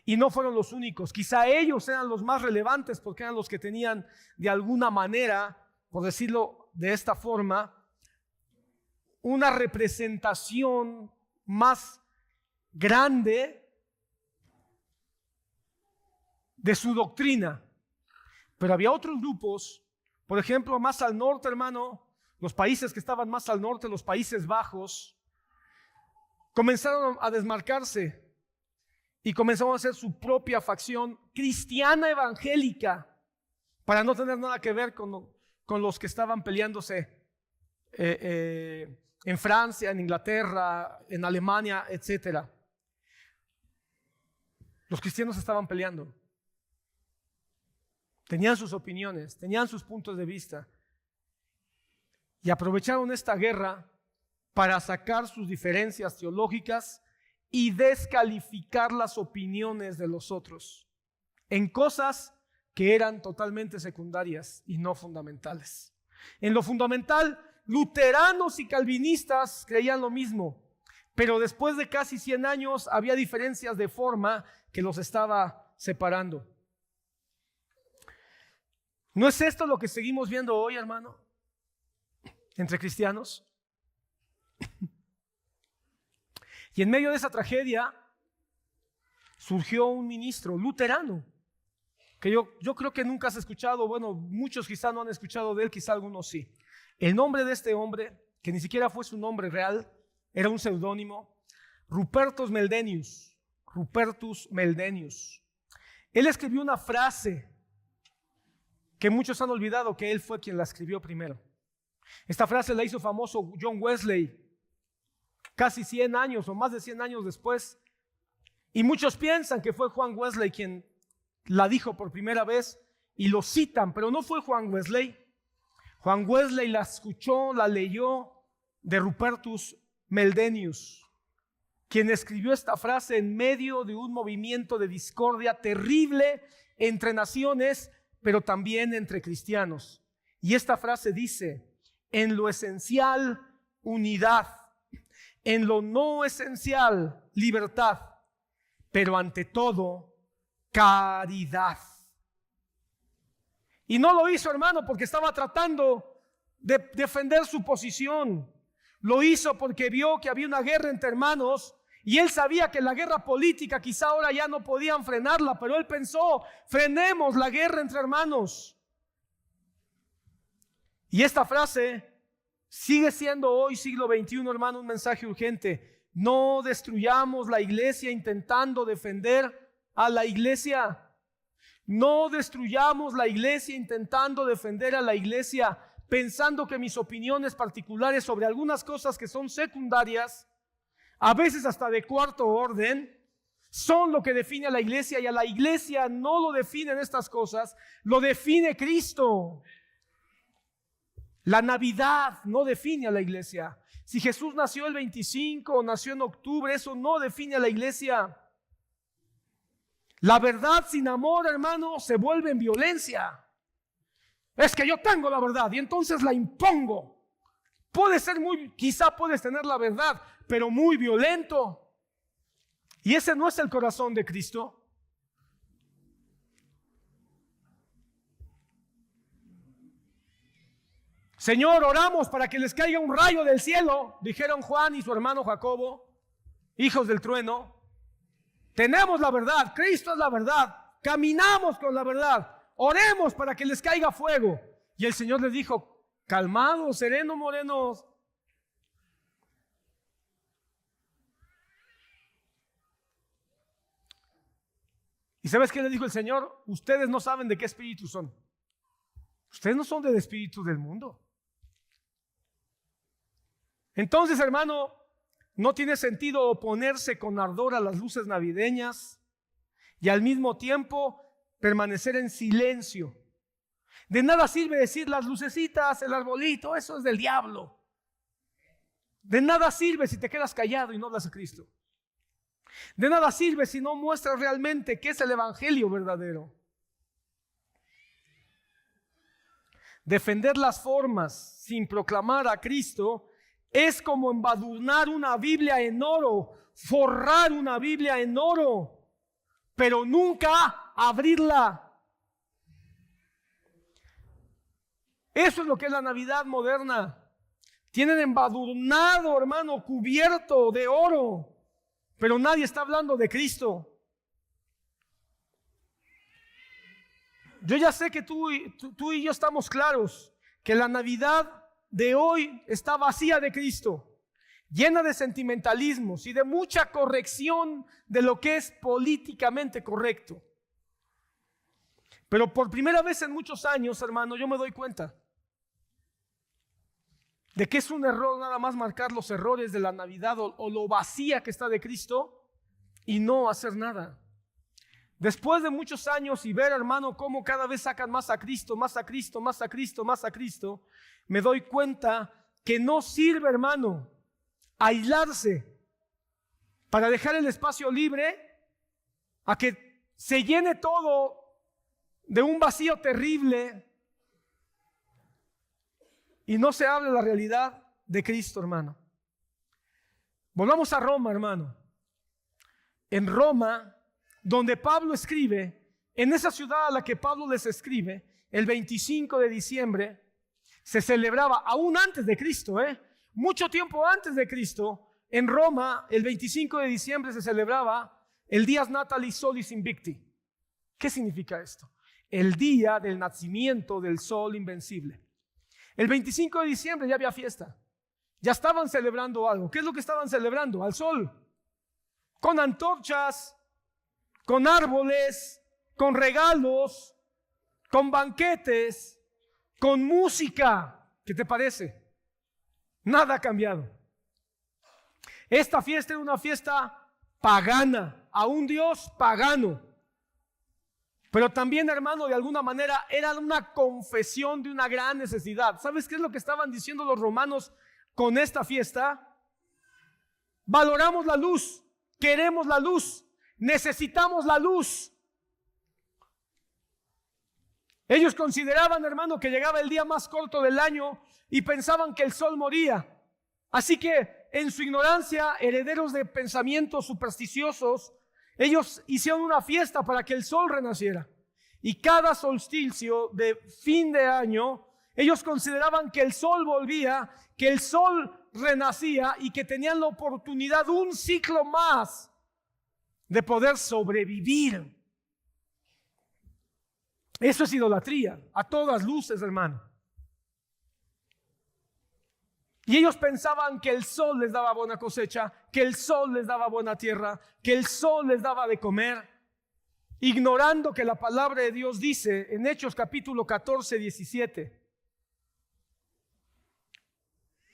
Y no fueron los únicos, quizá ellos eran los más relevantes porque eran los que tenían de alguna manera, por decirlo de esta forma, una representación más grande de su doctrina. Pero había otros grupos, por ejemplo, más al norte, hermano, los países que estaban más al norte, los Países Bajos, comenzaron a desmarcarse y comenzaron a hacer su propia facción cristiana evangélica para no tener nada que ver con los que estaban peleándose en Francia, en Inglaterra, en Alemania, etc. Los cristianos estaban peleando. Tenían sus opiniones, tenían sus puntos de vista. Y aprovecharon esta guerra para sacar sus diferencias teológicas y descalificar las opiniones de los otros en cosas que eran totalmente secundarias y no fundamentales. En lo fundamental, luteranos y calvinistas creían lo mismo, pero después de casi 100 años había diferencias de forma que los estaba separando. ¿No es esto lo que seguimos viendo hoy, hermano? Entre cristianos. Y en medio de esa tragedia surgió un ministro luterano que yo creo que nunca has escuchado. Bueno, muchos quizá no han escuchado de él, quizá algunos sí. El nombre de este hombre, que ni siquiera fue su nombre real, era un seudónimo, Rupertus Meldenius. Rupertus Meldenius. Él escribió una frase que muchos han olvidado que él fue quien la escribió primero. Esta frase la hizo famoso John Wesley casi 100 años o más de 100 años después. Y muchos piensan que fue Juan Wesley quien la dijo por primera vez y lo citan, pero no fue Juan Wesley. Juan Wesley la escuchó, la leyó de Rupertus Meldenius, quien escribió esta frase en medio de un movimiento de discordia terrible entre naciones, pero también entre cristianos. Y esta frase dice: en lo esencial, unidad; en lo no esencial, libertad; pero ante todo, caridad. Y no lo hizo, hermano, porque estaba tratando de defender su posición. Lo hizo porque vio que había una guerra entre hermanos y él sabía que la guerra política quizá ahora ya no podían frenarla, pero él pensó: frenemos la guerra entre hermanos. Y esta frase sigue siendo hoy, siglo XXI, hermano, un mensaje urgente. No destruyamos la iglesia intentando defender a la iglesia. No destruyamos la iglesia intentando defender a la iglesia, pensando que mis opiniones particulares sobre algunas cosas que son secundarias, a veces hasta de cuarto orden, son lo que define a la iglesia, y a la iglesia no lo definen estas cosas, lo define Cristo. La Navidad no define a la iglesia. Si Jesús nació el 25 o nació en octubre, eso no define a la iglesia. La verdad sin amor, hermano, se vuelve en violencia. Es que yo tengo la verdad y entonces la impongo. Quizá puedes tener la verdad, pero muy violento. Y ese no es el corazón de Cristo. Señor, oramos para que les caiga un rayo del cielo, dijeron Juan y su hermano Jacobo, hijos del trueno. Tenemos la verdad, Cristo es la verdad, caminamos con la verdad, oremos para que les caiga fuego. Y el Señor les dijo: calmados, serenos, morenos. ¿Y sabes qué le dijo el Señor? Ustedes no saben de qué espíritu son. Ustedes no son del espíritu del mundo. Entonces, hermano, no tiene sentido oponerse con ardor a las luces navideñas y al mismo tiempo permanecer en silencio. De nada sirve decir las lucecitas, el arbolito, eso es del diablo. De nada sirve si te quedas callado y no hablas a Cristo. De nada sirve si no muestras realmente qué es el evangelio verdadero. Defender las formas sin proclamar a Cristo es como embadurnar una Biblia en oro, forrar una Biblia en oro, pero nunca abrirla. Eso es lo que es la Navidad moderna. Tienen embadurnado, hermano, cubierto de oro, pero nadie está hablando de Cristo. Yo ya sé que tú y yo estamos claros que la Navidad de hoy está vacía de Cristo, llena de sentimentalismos y de mucha corrección de lo que es políticamente correcto. Pero por primera vez en muchos años, hermano, yo me doy cuenta de que es un error nada más marcar los errores de la Navidad o lo vacía que está de Cristo y no hacer nada. Después de muchos años y ver, hermano, cómo cada vez sacan más a Cristo, más a Cristo, más a Cristo, más a Cristo, me doy cuenta que no sirve, hermano, aislarse para dejar el espacio libre a que se llene todo de un vacío terrible y no se hable la realidad de Cristo, hermano. Volvamos a Roma, hermano. En Roma, donde Pablo escribe, en esa ciudad a la que Pablo les escribe, el 25 de diciembre, se celebraba, aún antes de Cristo, mucho tiempo antes de Cristo, en Roma, el 25 de diciembre se celebraba el Dies Natalis Solis Invicti. ¿Qué significa esto? el día del nacimiento del sol invencible. El 25 de diciembre ya había fiesta. Ya estaban celebrando algo. ¿Qué es lo que estaban celebrando? Al sol. Con antorchas, con árboles, con regalos, con banquetes, con música. ¿Qué te parece? Nada ha cambiado. Esta fiesta era una fiesta pagana, a un Dios pagano. Pero también, hermano, de alguna manera era una confesión de una gran necesidad. ¿Sabes qué es lo que estaban diciendo los romanos con esta fiesta? Valoramos la luz, queremos la luz, necesitamos la luz. Ellos consideraban, hermano, que llegaba el día más corto del año y pensaban que el sol moría. Así que, en su ignorancia, herederos de pensamientos supersticiosos, ellos hicieron una fiesta para que el sol renaciera. Y cada solsticio de fin de año, ellos consideraban que el sol volvía, que el sol renacía y que tenían la oportunidad, un ciclo más, de poder sobrevivir. Eso es idolatría, a todas luces, hermano. Y ellos pensaban que el sol les daba buena cosecha, que el sol les daba buena tierra, que el sol les daba de comer, ignorando que la palabra de Dios dice en Hechos capítulo 14, 17.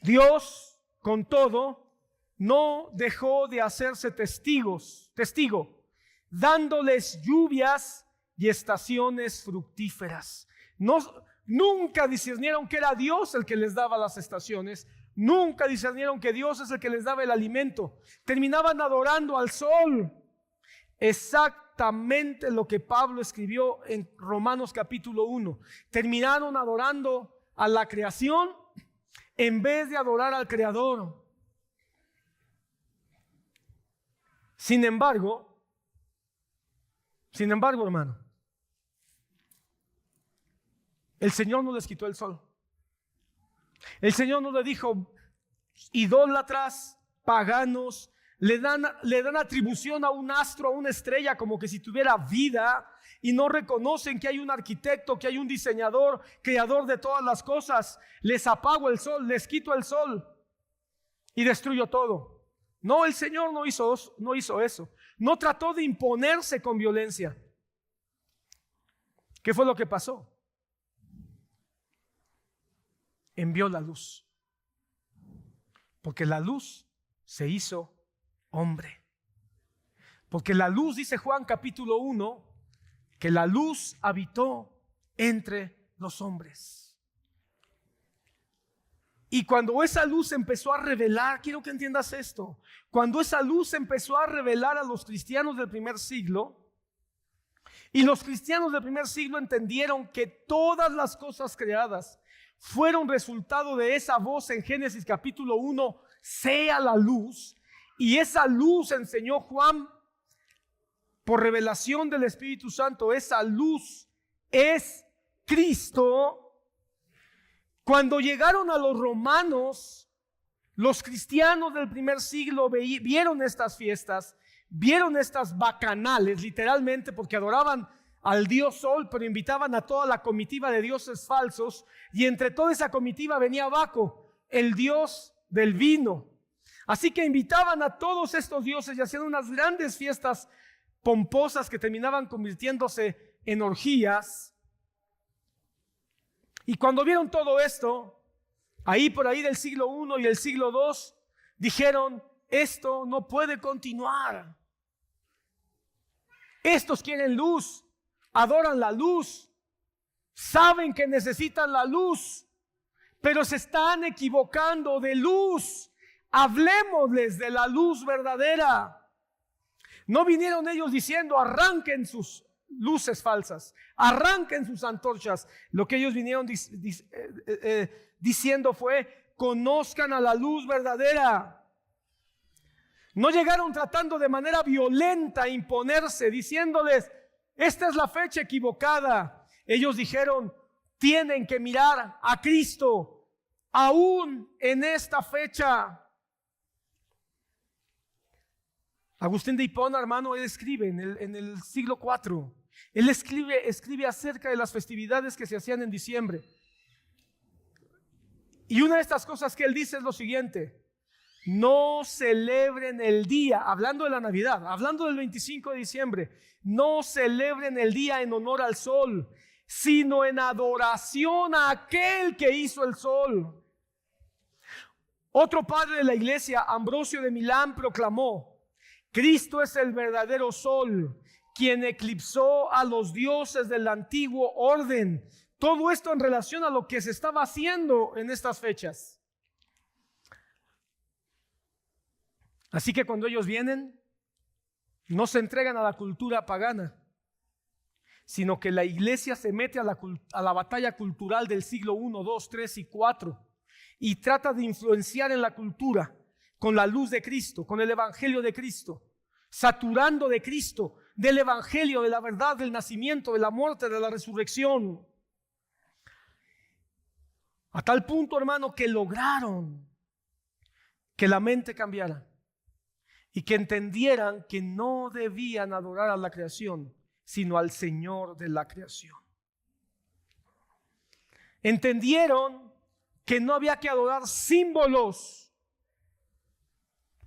Dios, con todo, no dejó de hacerse testigo, dándoles lluvias y estaciones fructíferas. Nunca discernieron que era Dios el que les daba las estaciones. Nunca discernieron que Dios es el que les daba el alimento. Terminaban adorando al sol. Exactamente lo que Pablo escribió en Romanos capítulo 1. Terminaron adorando a la creación en vez de adorar al Creador. Sin embargo, hermano, el Señor no les quitó el sol. El Señor no le dijo, idólatras, paganos, le dan atribución a un astro, a una estrella, como que si tuviera vida, y no reconocen que hay un arquitecto, que hay un diseñador, creador de todas las cosas. Les apago el sol, les quito el sol y destruyo todo. No, el Señor no hizo eso. No trató de imponerse con violencia. ¿Qué fue lo que pasó? Envió la luz, porque la luz se hizo hombre. Porque la luz, dice Juan capítulo 1, que la luz habitó entre los hombres. Y cuando esa luz empezó a revelar, quiero que entiendas esto, cuando esa luz empezó a revelar a los cristianos del primer siglo, y los cristianos del primer siglo entendieron que todas las cosas creadas fueron resultado de esa voz en Génesis capítulo 1, sea la luz. Y esa luz, enseñó Juan por revelación del Espíritu Santo, esa luz es Cristo. Cuando llegaron a los romanos, los cristianos del primer siglo vieron estas fiestas, vieron estas bacanales, literalmente, porque adoraban al dios Sol, pero invitaban a toda la comitiva de dioses falsos, y entre toda esa comitiva venía Baco, el dios del vino. Así que invitaban a todos estos dioses y hacían unas grandes fiestas pomposas que terminaban convirtiéndose en orgías. Y cuando vieron todo esto, por ahí del siglo I y el siglo II, dijeron, esto no puede continuar. Estos quieren luz, adoran la luz, saben que necesitan la luz, pero se están equivocando de luz. Hablemosles de la luz verdadera. No vinieron ellos diciendo, arranquen sus luces falsas, arranquen sus antorchas. Lo que ellos vinieron diciendo fue, conozcan a la luz verdadera. No llegaron tratando de manera violenta a imponerse, diciéndoles, esta es la fecha equivocada. Ellos dijeron, tienen que mirar a Cristo aún en esta fecha. Agustín de Hipona, hermano, él escribe en el siglo IV, Él escribe acerca de las festividades que se hacían en diciembre. Y una de estas cosas que él dice es lo siguiente: no celebren el día, hablando de la Navidad, hablando del 25 de diciembre, no celebren el día en honor al sol, sino en adoración a aquel que hizo el sol. Otro padre de la iglesia, Ambrosio de Milán, proclamó: Cristo es el verdadero sol, quien eclipsó a los dioses del antiguo orden. Todo esto en relación a lo que se estaba haciendo en estas fechas. Así que cuando ellos vienen, no se entregan a la cultura pagana, sino que la iglesia se mete a la batalla cultural del siglo I, II, III y IV y trata de influenciar en la cultura con la luz de Cristo, con el evangelio de Cristo, saturando de Cristo, del evangelio, de la verdad, del nacimiento, de la muerte, de la resurrección. A tal punto, hermano, que lograron que la mente cambiara y que entendieran que no debían adorar a la creación, sino al Señor de la creación. Entendieron que no había que adorar símbolos,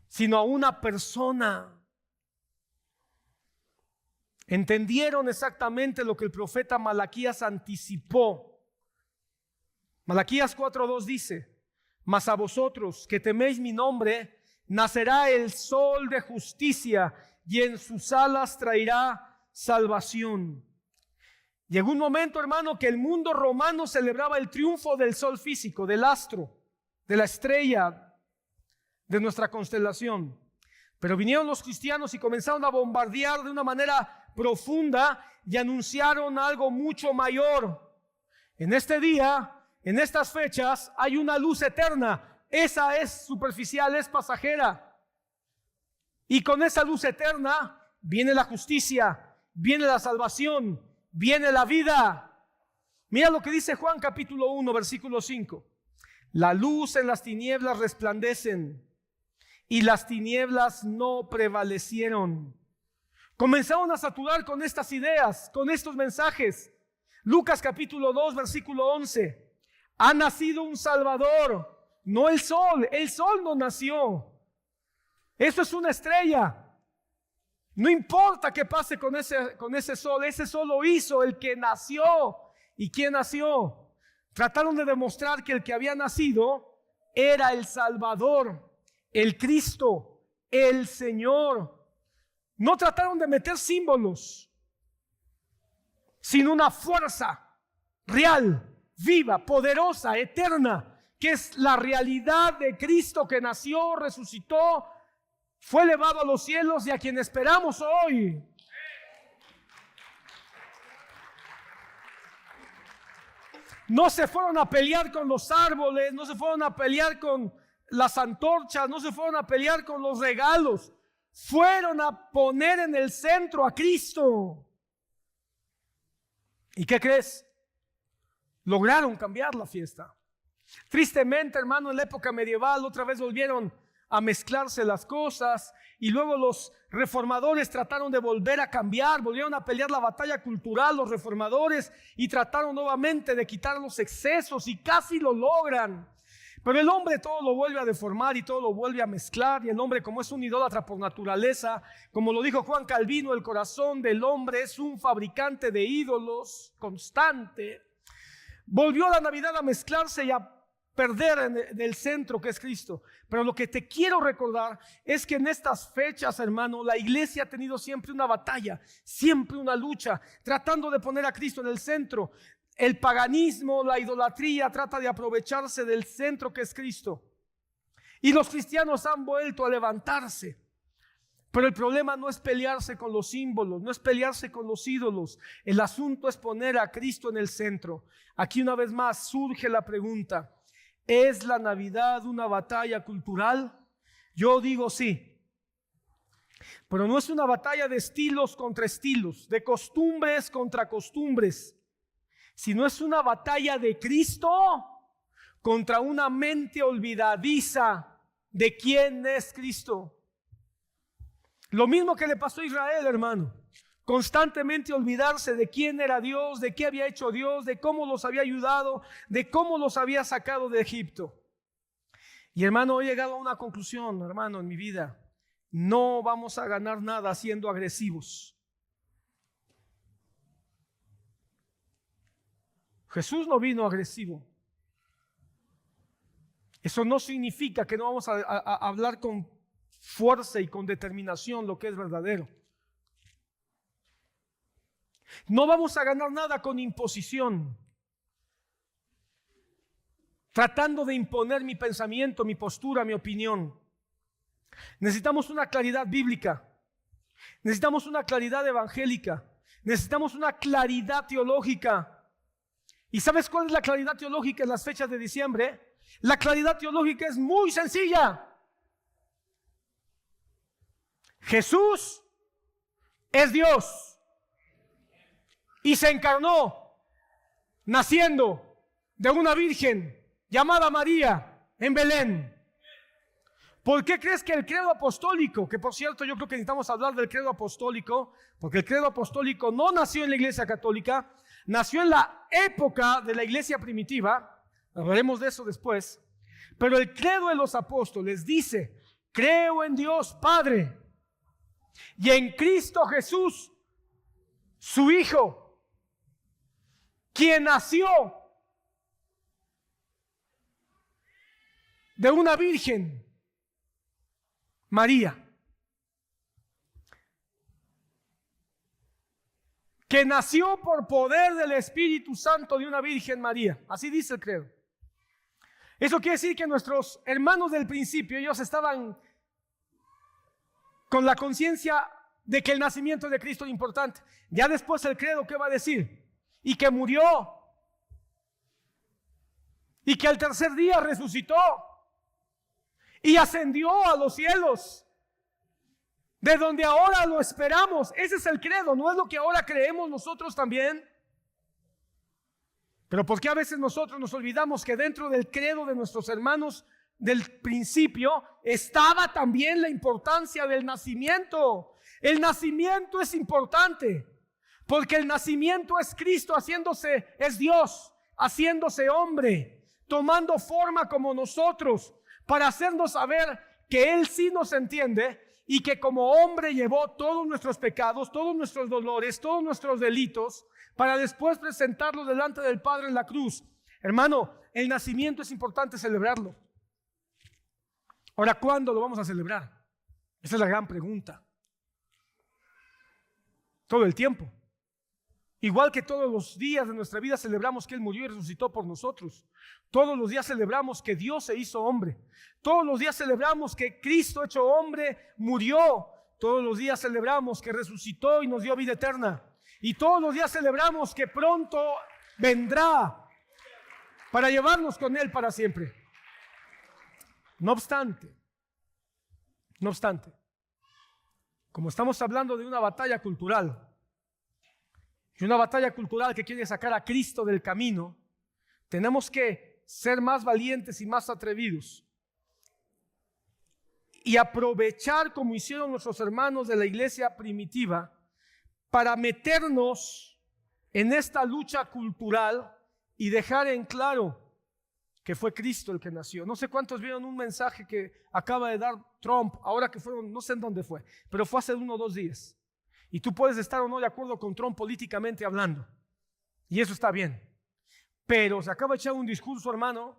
sino a una persona. Entendieron exactamente lo que el profeta Malaquías anticipó. Malaquías 4:2 dice: mas a vosotros que teméis mi nombre, nacerá el sol de justicia y en sus alas traerá salvación. Llegó un momento, hermano, que el mundo romano celebraba el triunfo del sol físico, del astro, de la estrella de nuestra constelación. Pero vinieron los cristianos y comenzaron a bombardear de una manera profunda y anunciaron algo mucho mayor. En este día, en estas fechas, hay una luz eterna. Esa es superficial, es pasajera. Y con esa luz eterna viene la justicia, viene la salvación, viene la vida. Mira lo que dice Juan capítulo 1, versículo 5. La luz en las tinieblas resplandecen y las tinieblas no prevalecieron. Comenzaron a saturar con estas ideas, con estos mensajes. Lucas capítulo 2, versículo 11. Ha nacido un Salvador, no el sol no nació. Eso es una estrella. No importa qué pase con ese sol lo hizo el que nació. ¿Y quién nació? Trataron de demostrar que el que había nacido era el Salvador, el Cristo, el Señor. No trataron de meter símbolos, sino una fuerza real, viva, poderosa, eterna, que es la realidad de Cristo que nació, resucitó, fue elevado a los cielos y a quien esperamos hoy. No se fueron a pelear con los árboles, no se fueron a pelear con las antorchas, no se fueron a pelear con los regalos. Fueron a poner en el centro a Cristo. ¿Y qué crees? Lograron cambiar la fiesta. Tristemente, hermano, en la época medieval otra vez volvieron a mezclarse las cosas y luego los reformadores trataron de volver a cambiar, volvieron a pelear la batalla cultural los reformadores y trataron nuevamente de quitar los excesos y casi lo logran. Pero el hombre todo lo vuelve a deformar y todo lo vuelve a mezclar, y el hombre, como es un idólatra por naturaleza, como lo dijo Juan Calvino, el corazón del hombre es un fabricante de ídolos constante. Volvió la Navidad a mezclarse y a perder del centro que es Cristo. Pero lo que te quiero recordar es que en estas fechas, hermano, la iglesia ha tenido siempre una batalla, siempre una lucha, tratando de poner a Cristo en el centro. El paganismo, la idolatría trata de aprovecharse del centro que es Cristo. Y los cristianos han vuelto a levantarse. Pero el problema no es pelearse con los símbolos, no es pelearse con los ídolos. El asunto es poner a Cristo en el centro. Aquí una vez más surge la pregunta: ¿es la Navidad una batalla cultural? Yo digo sí. Pero no es una batalla de estilos contra estilos, de costumbres contra costumbres, sino es una batalla de Cristo contra una mente olvidadiza de quién es Cristo. Lo mismo que le pasó a Israel, hermano. constantemente olvidarse de quién era Dios, de qué había hecho Dios, de cómo los había ayudado, de cómo los había sacado de Egipto. Y hermano, he llegado a una conclusión, hermano, en mi vida. No vamos a ganar nada siendo agresivos. Jesús no vino agresivo. Eso no significa que no vamos a hablar con fuerza y con determinación lo que es verdadero. No vamos a ganar nada con imposición, tratando de imponer mi pensamiento, mi postura, mi opinión. Necesitamos una claridad bíblica, necesitamos una claridad evangélica, necesitamos una claridad teológica. ¿Y sabes cuál es la claridad teológica en las fechas de diciembre? La claridad teológica es muy sencilla. Jesús es Dios y se encarnó naciendo de una virgen llamada María en Belén. ¿Por qué crees que el credo apostólico, que por cierto yo creo que necesitamos hablar del credo apostólico, porque el credo apostólico no nació en la iglesia católica, nació en la época de la iglesia primitiva, hablaremos de eso después, pero el credo de los apóstoles dice: creo en Dios Padre y en Cristo Jesús, su Hijo, quien nació de una virgen, María, que nació por poder del Espíritu Santo de una virgen María. Así dice el credo. Eso quiere decir que nuestros hermanos del principio, ellos estaban con la conciencia de que el nacimiento de Cristo es importante. Ya después el credo, ¿qué va a decir? Y que murió, y que al tercer día resucitó, y ascendió a los cielos, de donde ahora lo esperamos. Ese es el credo, no es lo que ahora creemos nosotros también. Pero ¿por qué a veces nosotros nos olvidamos que dentro del credo de nuestros hermanos del principio estaba también la importancia del nacimiento? El nacimiento es importante porque el nacimiento es Cristo es Dios haciéndose hombre, tomando forma como nosotros, para hacernos saber que Él sí nos entiende y que como hombre llevó todos nuestros pecados, todos nuestros dolores, todos nuestros delitos, para después presentarlos delante del Padre en la cruz. Hermano, el nacimiento es importante celebrarlo. Ahora, ¿cuándo lo vamos a celebrar? Esa es la gran pregunta. Todo el tiempo. Igual que todos los días de nuestra vida celebramos que Él murió y resucitó por nosotros. Todos los días celebramos que Dios se hizo hombre. Todos los días celebramos que Cristo hecho hombre murió. Todos los días celebramos que resucitó y nos dio vida eterna. Y todos los días celebramos que pronto vendrá para llevarnos con Él para siempre. No obstante, como estamos hablando de una batalla cultural, y una batalla cultural que quiere sacar a Cristo del camino, tenemos que ser más valientes y más atrevidos y aprovechar, como hicieron nuestros hermanos de la iglesia primitiva, para meternos en esta lucha cultural y dejar en claro que fue Cristo el que nació. No sé cuántos vieron un mensaje que acaba de dar Trump, ahora que fueron, no sé en dónde fue, pero fue hace 1 o 2 días. Y tú puedes estar o no de acuerdo con Trump políticamente hablando, y eso está bien. Pero se acaba de echar un discurso, hermano,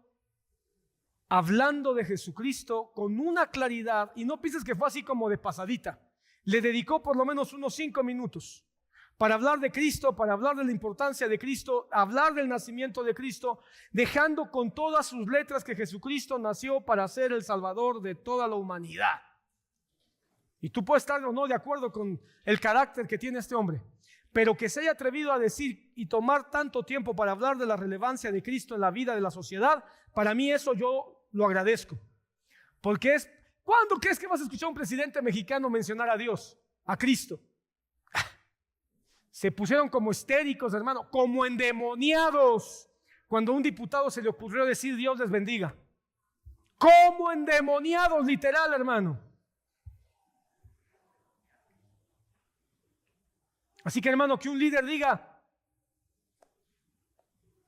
hablando de Jesucristo con una claridad, y no pienses que fue así como de pasadita. Le dedicó por lo menos unos 5 minutos para hablar de Cristo, para hablar de la importancia de Cristo, hablar del nacimiento de Cristo, dejando con todas sus letras que Jesucristo nació para ser el Salvador de toda la humanidad. Y tú puedes estar o no de acuerdo con el carácter que tiene este hombre, pero que se haya atrevido a decir y tomar tanto tiempo para hablar de la relevancia de Cristo en la vida de la sociedad, para mí eso yo lo agradezco. Porque ¿cuándo crees que vas a escuchar a un presidente mexicano mencionar a Dios, a Cristo? Se pusieron como histéricos, hermano, como endemoniados, cuando a un diputado se le ocurrió decir Dios les bendiga. Como endemoniados, literal, hermano. Así que, hermano, que un líder diga: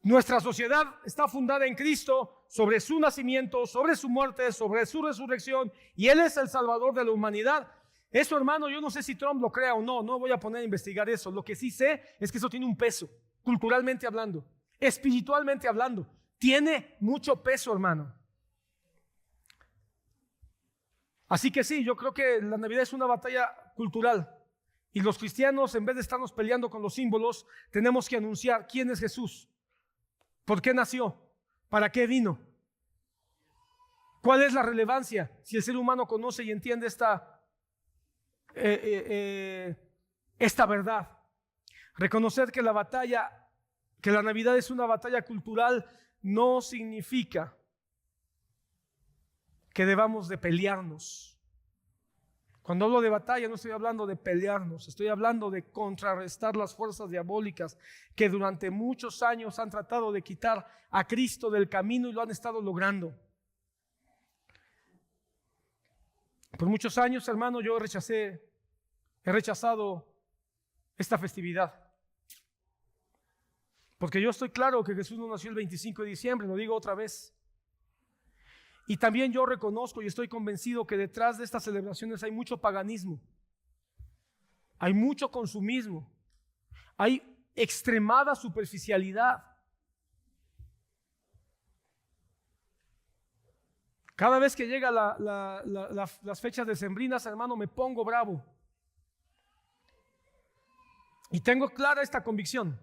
nuestra sociedad está fundada en Cristo, sobre su nacimiento, sobre su muerte, sobre su resurrección, y Él es el Salvador de la humanidad. Eso, hermano, yo no sé si Trump lo crea o no, no voy a poner a investigar eso. Lo que sí sé es que eso tiene un peso, culturalmente hablando, espiritualmente hablando. Tiene mucho peso, hermano. Así que sí, yo creo que la Navidad es una batalla cultural. Y los cristianos, en vez de estarnos peleando con los símbolos, tenemos que anunciar quién es Jesús, por qué nació, para qué vino, cuál es la relevancia si el ser humano conoce y entiende esta verdad. Reconocer que la Navidad es una batalla cultural, no significa que debamos de pelearnos. Cuando hablo de batalla no estoy hablando de pelearnos, estoy hablando de contrarrestar las fuerzas diabólicas que durante muchos años han tratado de quitar a Cristo del camino y lo han estado logrando. Por muchos años, hermano, yo he rechazado esta festividad. Porque yo estoy claro que Jesús no nació el 25 de diciembre, lo digo otra vez. Y también yo reconozco y estoy convencido que detrás de estas celebraciones hay mucho paganismo, hay mucho consumismo, hay extremada superficialidad. Cada vez que llega las fechas decembrinas, hermano, me pongo bravo. Y tengo clara esta convicción.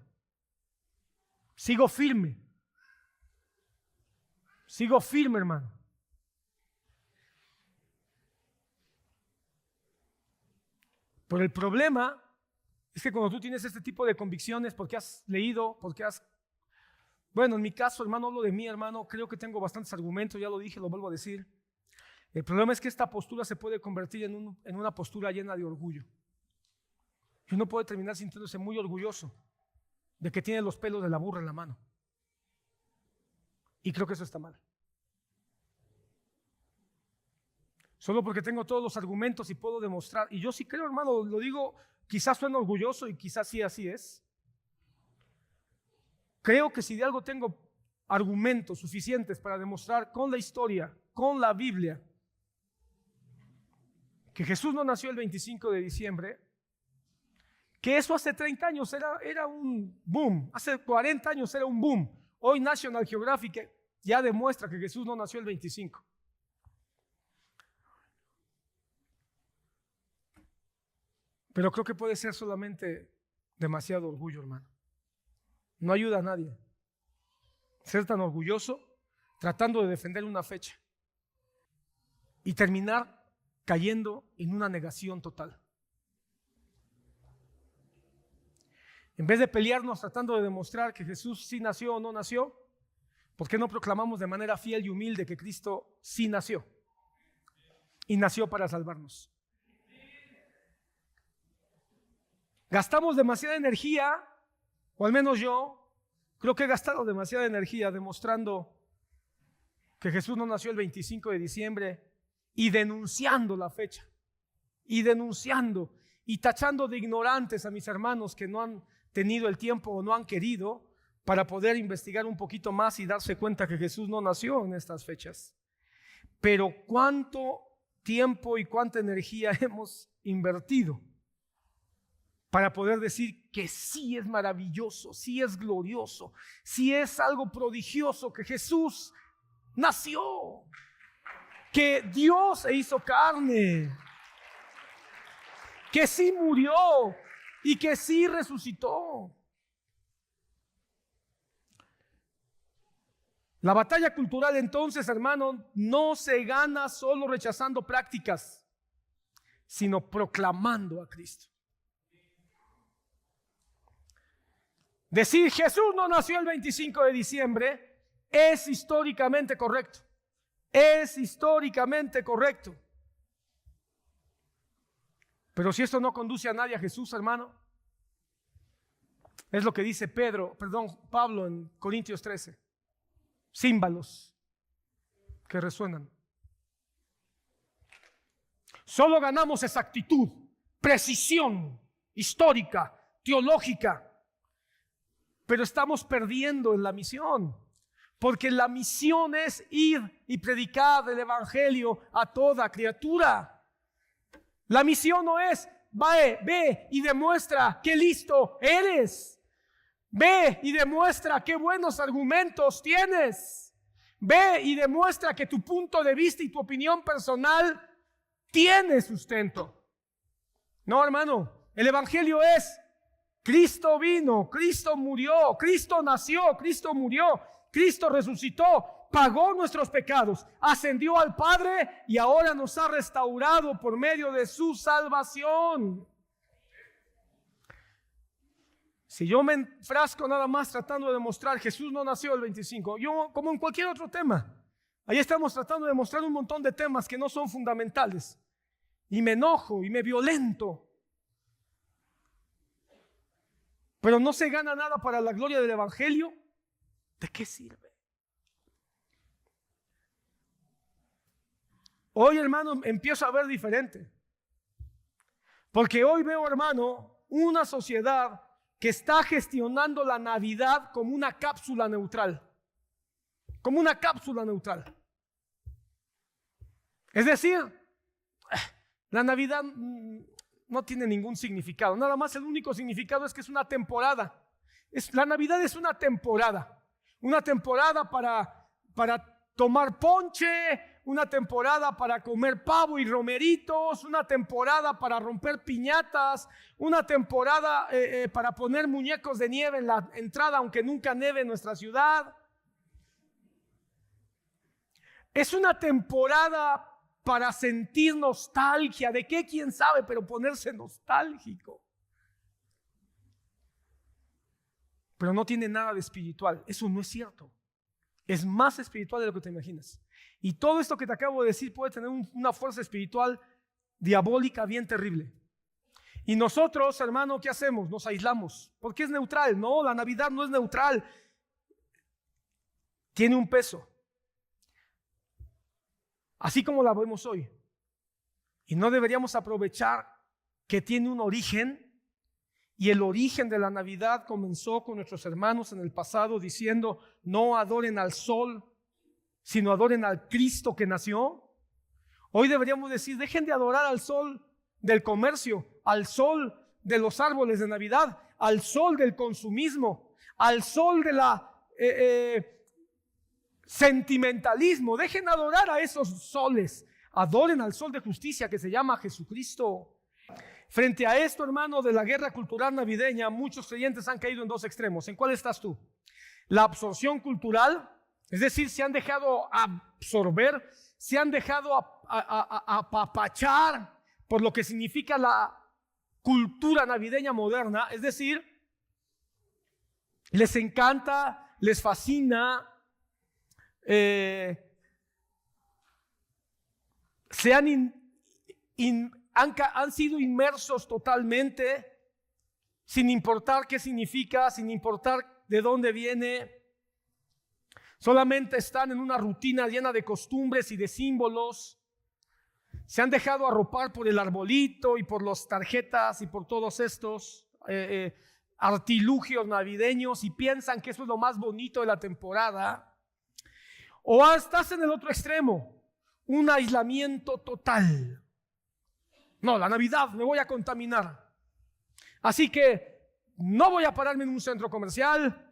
Sigo firme, hermano. Pero el problema es que cuando tú tienes este tipo de convicciones, porque has leído, bueno, en mi caso, hermano, hablo de mí, hermano, creo que tengo bastantes argumentos, ya lo dije, lo vuelvo a decir. El problema es que esta postura se puede convertir en una postura llena de orgullo. Y uno puede terminar sintiéndose muy orgulloso de que tiene los pelos de la burra en la mano. Y creo que eso está mal. Solo porque tengo todos los argumentos y puedo demostrar. Y yo sí creo, hermano, lo digo, quizás suene orgulloso y quizás sí así es. Creo que si de algo tengo argumentos suficientes para demostrar con la historia, con la Biblia, que Jesús no nació el 25 de diciembre, que eso hace 30 años era un boom, hace 40 años era un boom. Hoy National Geographic ya demuestra que Jesús no nació el 25. Pero creo que puede ser solamente demasiado orgullo, hermano. No ayuda a nadie ser tan orgulloso tratando de defender una fecha y terminar cayendo en una negación total. En vez de pelearnos tratando de demostrar que Jesús sí nació o no nació, ¿por qué no proclamamos de manera fiel y humilde que Cristo sí nació? Y nació para salvarnos. Gastamos demasiada energía, o al menos yo, creo que he gastado demasiada energía demostrando que Jesús no nació el 25 de diciembre y denunciando la fecha, y denunciando y tachando de ignorantes a mis hermanos que no han tenido el tiempo o no han querido para poder investigar un poquito más y darse cuenta que Jesús no nació en estas fechas. Pero cuánto tiempo y cuánta energía hemos invertido para poder decir que sí es maravilloso, sí es glorioso, sí es algo prodigioso, que Jesús nació, que Dios se hizo carne, que sí murió y que sí resucitó. La batalla cultural entonces, hermano, no se gana solo rechazando prácticas, sino proclamando a Cristo. Decir Jesús no nació el 25 de diciembre es históricamente correcto. Es históricamente correcto. Pero si esto no conduce a nadie a Jesús, hermano, es lo que dice Pablo en Corintios 13. Címbalos que resuenan. Solo ganamos exactitud, precisión histórica, teológica, pero estamos perdiendo en la misión. Porque la misión es ir y predicar el evangelio a toda criatura. La misión no es, ve y demuestra qué listo eres. Ve y demuestra qué buenos argumentos tienes. Ve y demuestra que tu punto de vista y tu opinión personal tiene sustento. No, hermano, el evangelio es: Cristo vino, Cristo murió, Cristo nació, Cristo murió, Cristo resucitó, pagó nuestros pecados, ascendió al Padre y ahora nos ha restaurado por medio de su salvación. Si yo me enfrasco nada más tratando de demostrar Jesús no nació el 25, yo como en cualquier otro tema, ahí estamos tratando de demostrar un montón de temas que no son fundamentales, y me enojo y me violento, pero no se gana nada para la gloria del evangelio. ¿De qué sirve? Hoy, hermano, empiezo a ver diferente. Porque hoy veo, hermano, una sociedad que está gestionando la Navidad como una cápsula neutral. Como una cápsula neutral. Es decir, la Navidad no tiene ningún significado. Nada más el único significado es que es una temporada. La Navidad es una temporada. Una temporada para tomar ponche, una temporada para comer pavo y romeritos, una temporada para romper piñatas, una temporada para poner muñecos de nieve en la entrada, aunque nunca nieve en nuestra ciudad. Es una temporada para sentir nostalgia. ¿De qué? ¿Quién sabe? Pero ponerse nostálgico. Pero no tiene nada de espiritual. Eso no es cierto. Es más espiritual de lo que te imaginas. Y todo esto que te acabo de decir puede tener una fuerza espiritual diabólica bien terrible. Y nosotros, hermano, ¿qué hacemos? Nos aislamos. Porque es neutral. No, la Navidad no es neutral. Tiene un peso. Así como la vemos hoy. Y no deberíamos aprovechar que tiene un origen. Y el origen de la Navidad comenzó con nuestros hermanos en el pasado diciendo: no adoren al sol, sino adoren al Cristo que nació. Hoy deberíamos decir: dejen de adorar al sol del comercio, al sol de los árboles de Navidad, al sol del consumismo, al sol de la sentimentalismo. Dejen de adorar a esos soles. Adoren al sol de justicia que se llama Jesucristo. Frente a esto, hermano, de la guerra cultural navideña, muchos creyentes han caído en dos extremos. ¿En cuál estás tú? La absorción cultural, es decir, se han dejado absorber, se han dejado apapachar por lo que significa la cultura navideña moderna. Es decir, les encanta, les fascina, han sido inmersos totalmente, sin importar qué significa, sin importar de dónde viene. Solamente están en una rutina llena de costumbres y de símbolos. Se han dejado arropar por el arbolito y por las tarjetas y por todos estos artilugios navideños, y piensan que eso es lo más bonito de la temporada. O estás en el otro extremo, un aislamiento total. No, la Navidad me voy a contaminar. Así que no voy a pararme en un centro comercial,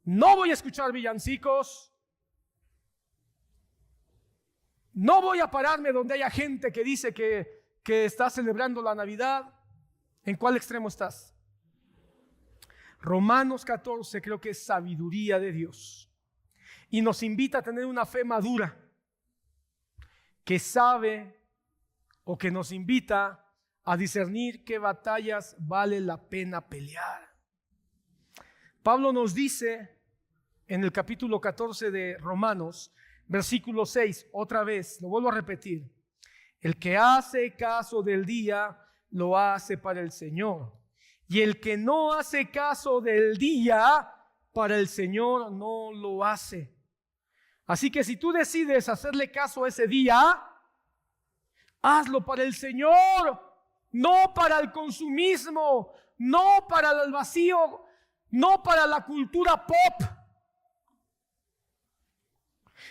no voy a escuchar villancicos, no voy a pararme donde haya gente que dice que está celebrando la Navidad. ¿En cuál extremo estás? Romanos 14 creo que es sabiduría de Dios y nos invita a tener una fe madura que sabe, o que nos invita a discernir qué batallas vale la pena pelear. Pablo nos dice en el capítulo 14 de Romanos, versículo 6, otra vez, lo vuelvo a repetir: el que hace caso del día, lo hace para el Señor. Y el que no hace caso del día, para el Señor no lo hace. Así que si tú decides hacerle caso a ese día, hazlo para el Señor, no para el consumismo, no para el vacío, no para la cultura pop.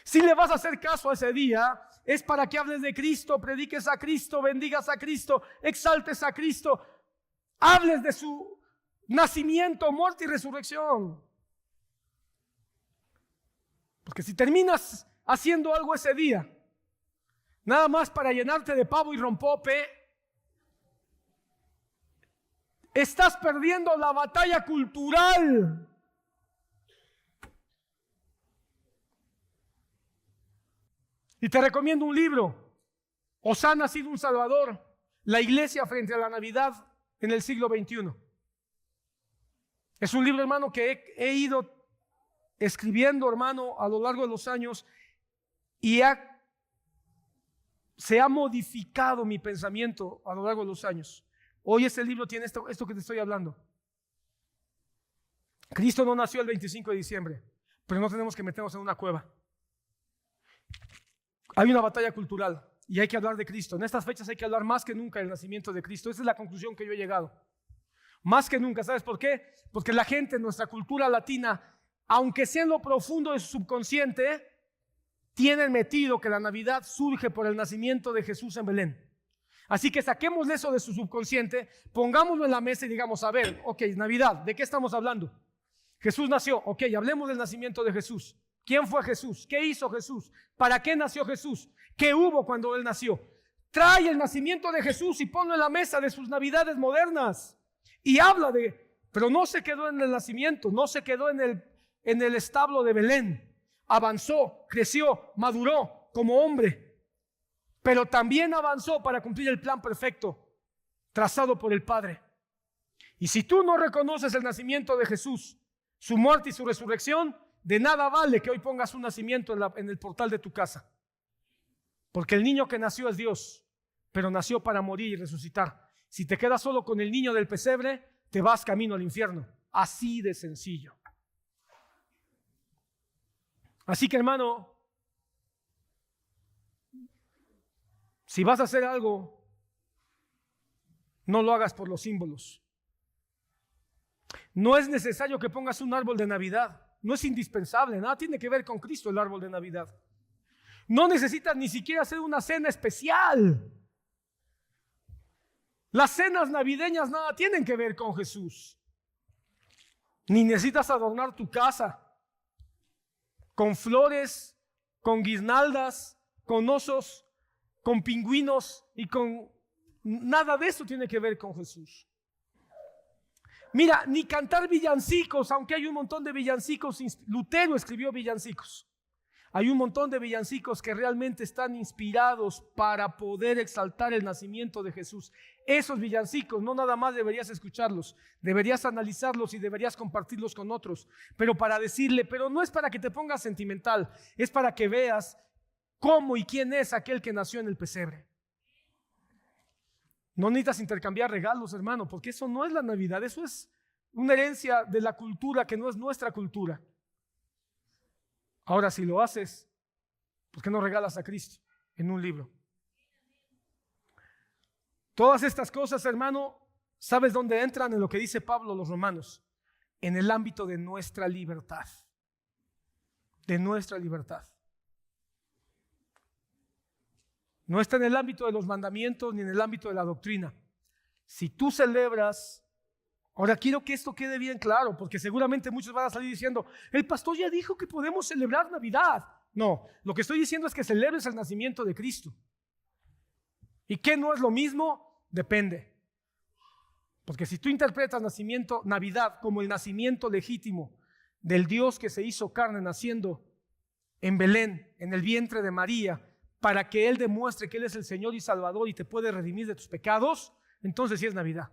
Si le vas a hacer caso a ese día, es para que hables de Cristo, prediques a Cristo, bendigas a Cristo, exaltes a Cristo, hables de su nacimiento, muerte y resurrección. Porque si terminas haciendo algo ese día, nada más para llenarte de pavo y rompope, estás perdiendo la batalla cultural. Y te recomiendo un libro, Os ha nacido un Salvador, la iglesia frente a la Navidad en el siglo XXI. Es un libro, hermano, que he ido escribiendo, hermano, a lo largo de los años y se ha modificado mi pensamiento a lo largo de los años. Hoy este libro tiene esto que te estoy hablando. Cristo no nació el 25 de diciembre, pero no tenemos que meternos en una cueva. Hay una batalla cultural y hay que hablar de Cristo. En estas fechas hay que hablar más que nunca del nacimiento de Cristo. Esa es la conclusión que yo he llegado. Más que nunca, ¿sabes por qué? Porque la gente en nuestra cultura latina, aunque sea en lo profundo de su subconsciente, tienen metido que la Navidad surge por el nacimiento de Jesús en Belén. Así que saquemos eso de su subconsciente, pongámoslo en la mesa y digamos, a ver, ok, Navidad, ¿de qué estamos hablando? Jesús nació, ok, hablemos del nacimiento de Jesús. ¿Quién fue Jesús? ¿Qué hizo Jesús? ¿Para qué nació Jesús? ¿Qué hubo cuando Él nació? Trae el nacimiento de Jesús y ponlo en la mesa de sus navidades modernas. Y habla pero no se quedó en el nacimiento, no se quedó en el establo de Belén. Avanzó, creció, maduró como hombre. Pero también avanzó para cumplir el plan perfecto trazado por el Padre. Y si tú no reconoces el nacimiento de Jesús, su muerte y su resurrección, de nada vale que hoy pongas un nacimiento en el portal de tu casa. Porque el niño que nació es Dios, pero nació para morir y resucitar. Si te quedas solo con el niño del pesebre, te vas camino al infierno. Así de sencillo. Así que, hermano, si vas a hacer algo, no lo hagas por los símbolos. No es necesario que pongas un árbol de Navidad. No es indispensable, nada tiene que ver con Cristo el árbol de Navidad. No necesitas ni siquiera hacer una cena especial. Las cenas navideñas nada tienen que ver con Jesús. Ni necesitas adornar tu casa con flores, con guirnaldas, con osos, con pingüinos y con... Nada de eso tiene que ver con Jesús. Mira, ni cantar villancicos, aunque hay un montón de villancicos. Lutero escribió villancicos. Hay un montón de villancicos que realmente están inspirados para poder exaltar el nacimiento de Jesús. Esos villancicos no nada más deberías escucharlos, deberías analizarlos y deberías compartirlos con otros. Pero para decirle, pero no es para que te pongas sentimental, es para que veas cómo y quién es aquel que nació en el pesebre. No necesitas intercambiar regalos, hermano, porque eso no es la Navidad, eso es una herencia de la cultura que no es nuestra cultura. Ahora, si lo haces, ¿por qué no regalas a Cristo en un libro? Todas estas cosas, hermano, ¿sabes dónde entran? En lo que dice Pablo a los romanos, en el ámbito de nuestra libertad. De nuestra libertad. No está en el ámbito de los mandamientos ni en el ámbito de la doctrina. Si tú celebras, ahora quiero que esto quede bien claro, porque seguramente muchos van a salir diciendo, el pastor ya dijo que podemos celebrar Navidad. No, lo que estoy diciendo es que celebres el nacimiento de Cristo. ¿Y qué no es lo mismo? Depende. Porque si tú interpretas Navidad como el nacimiento legítimo del Dios que se hizo carne naciendo en Belén, en el vientre de María, para que Él demuestre que Él es el Señor y Salvador y te puede redimir de tus pecados, entonces sí es Navidad.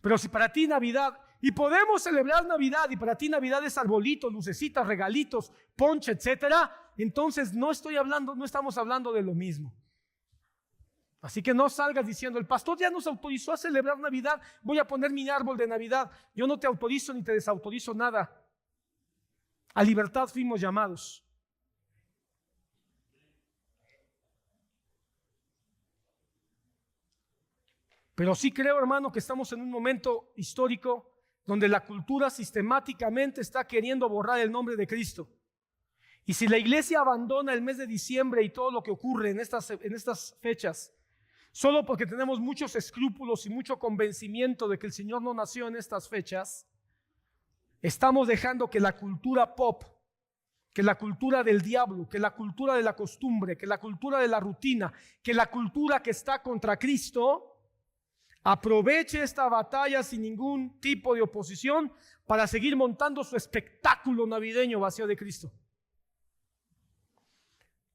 Pero si para ti Navidad, y podemos celebrar Navidad, y para ti Navidad es arbolitos, lucecitas, regalitos, ponche, etcétera, entonces no estamos hablando de lo mismo. Así que no salgas diciendo, el pastor ya nos autorizó a celebrar Navidad, voy a poner mi árbol de Navidad. Yo no te autorizo ni te desautorizo nada. A libertad fuimos llamados. Pero sí creo, hermano, que estamos en un momento histórico donde la cultura sistemáticamente está queriendo borrar el nombre de Cristo. Y si la iglesia abandona el mes de diciembre y todo lo que ocurre en estas fechas, solo porque tenemos muchos escrúpulos y mucho convencimiento de que el Señor no nació en estas fechas, estamos dejando que la cultura pop, que la cultura del diablo, que la cultura de la costumbre, que la cultura de la rutina, que la cultura que está contra Cristo, aproveche esta batalla sin ningún tipo de oposición para seguir montando su espectáculo navideño vacío de Cristo.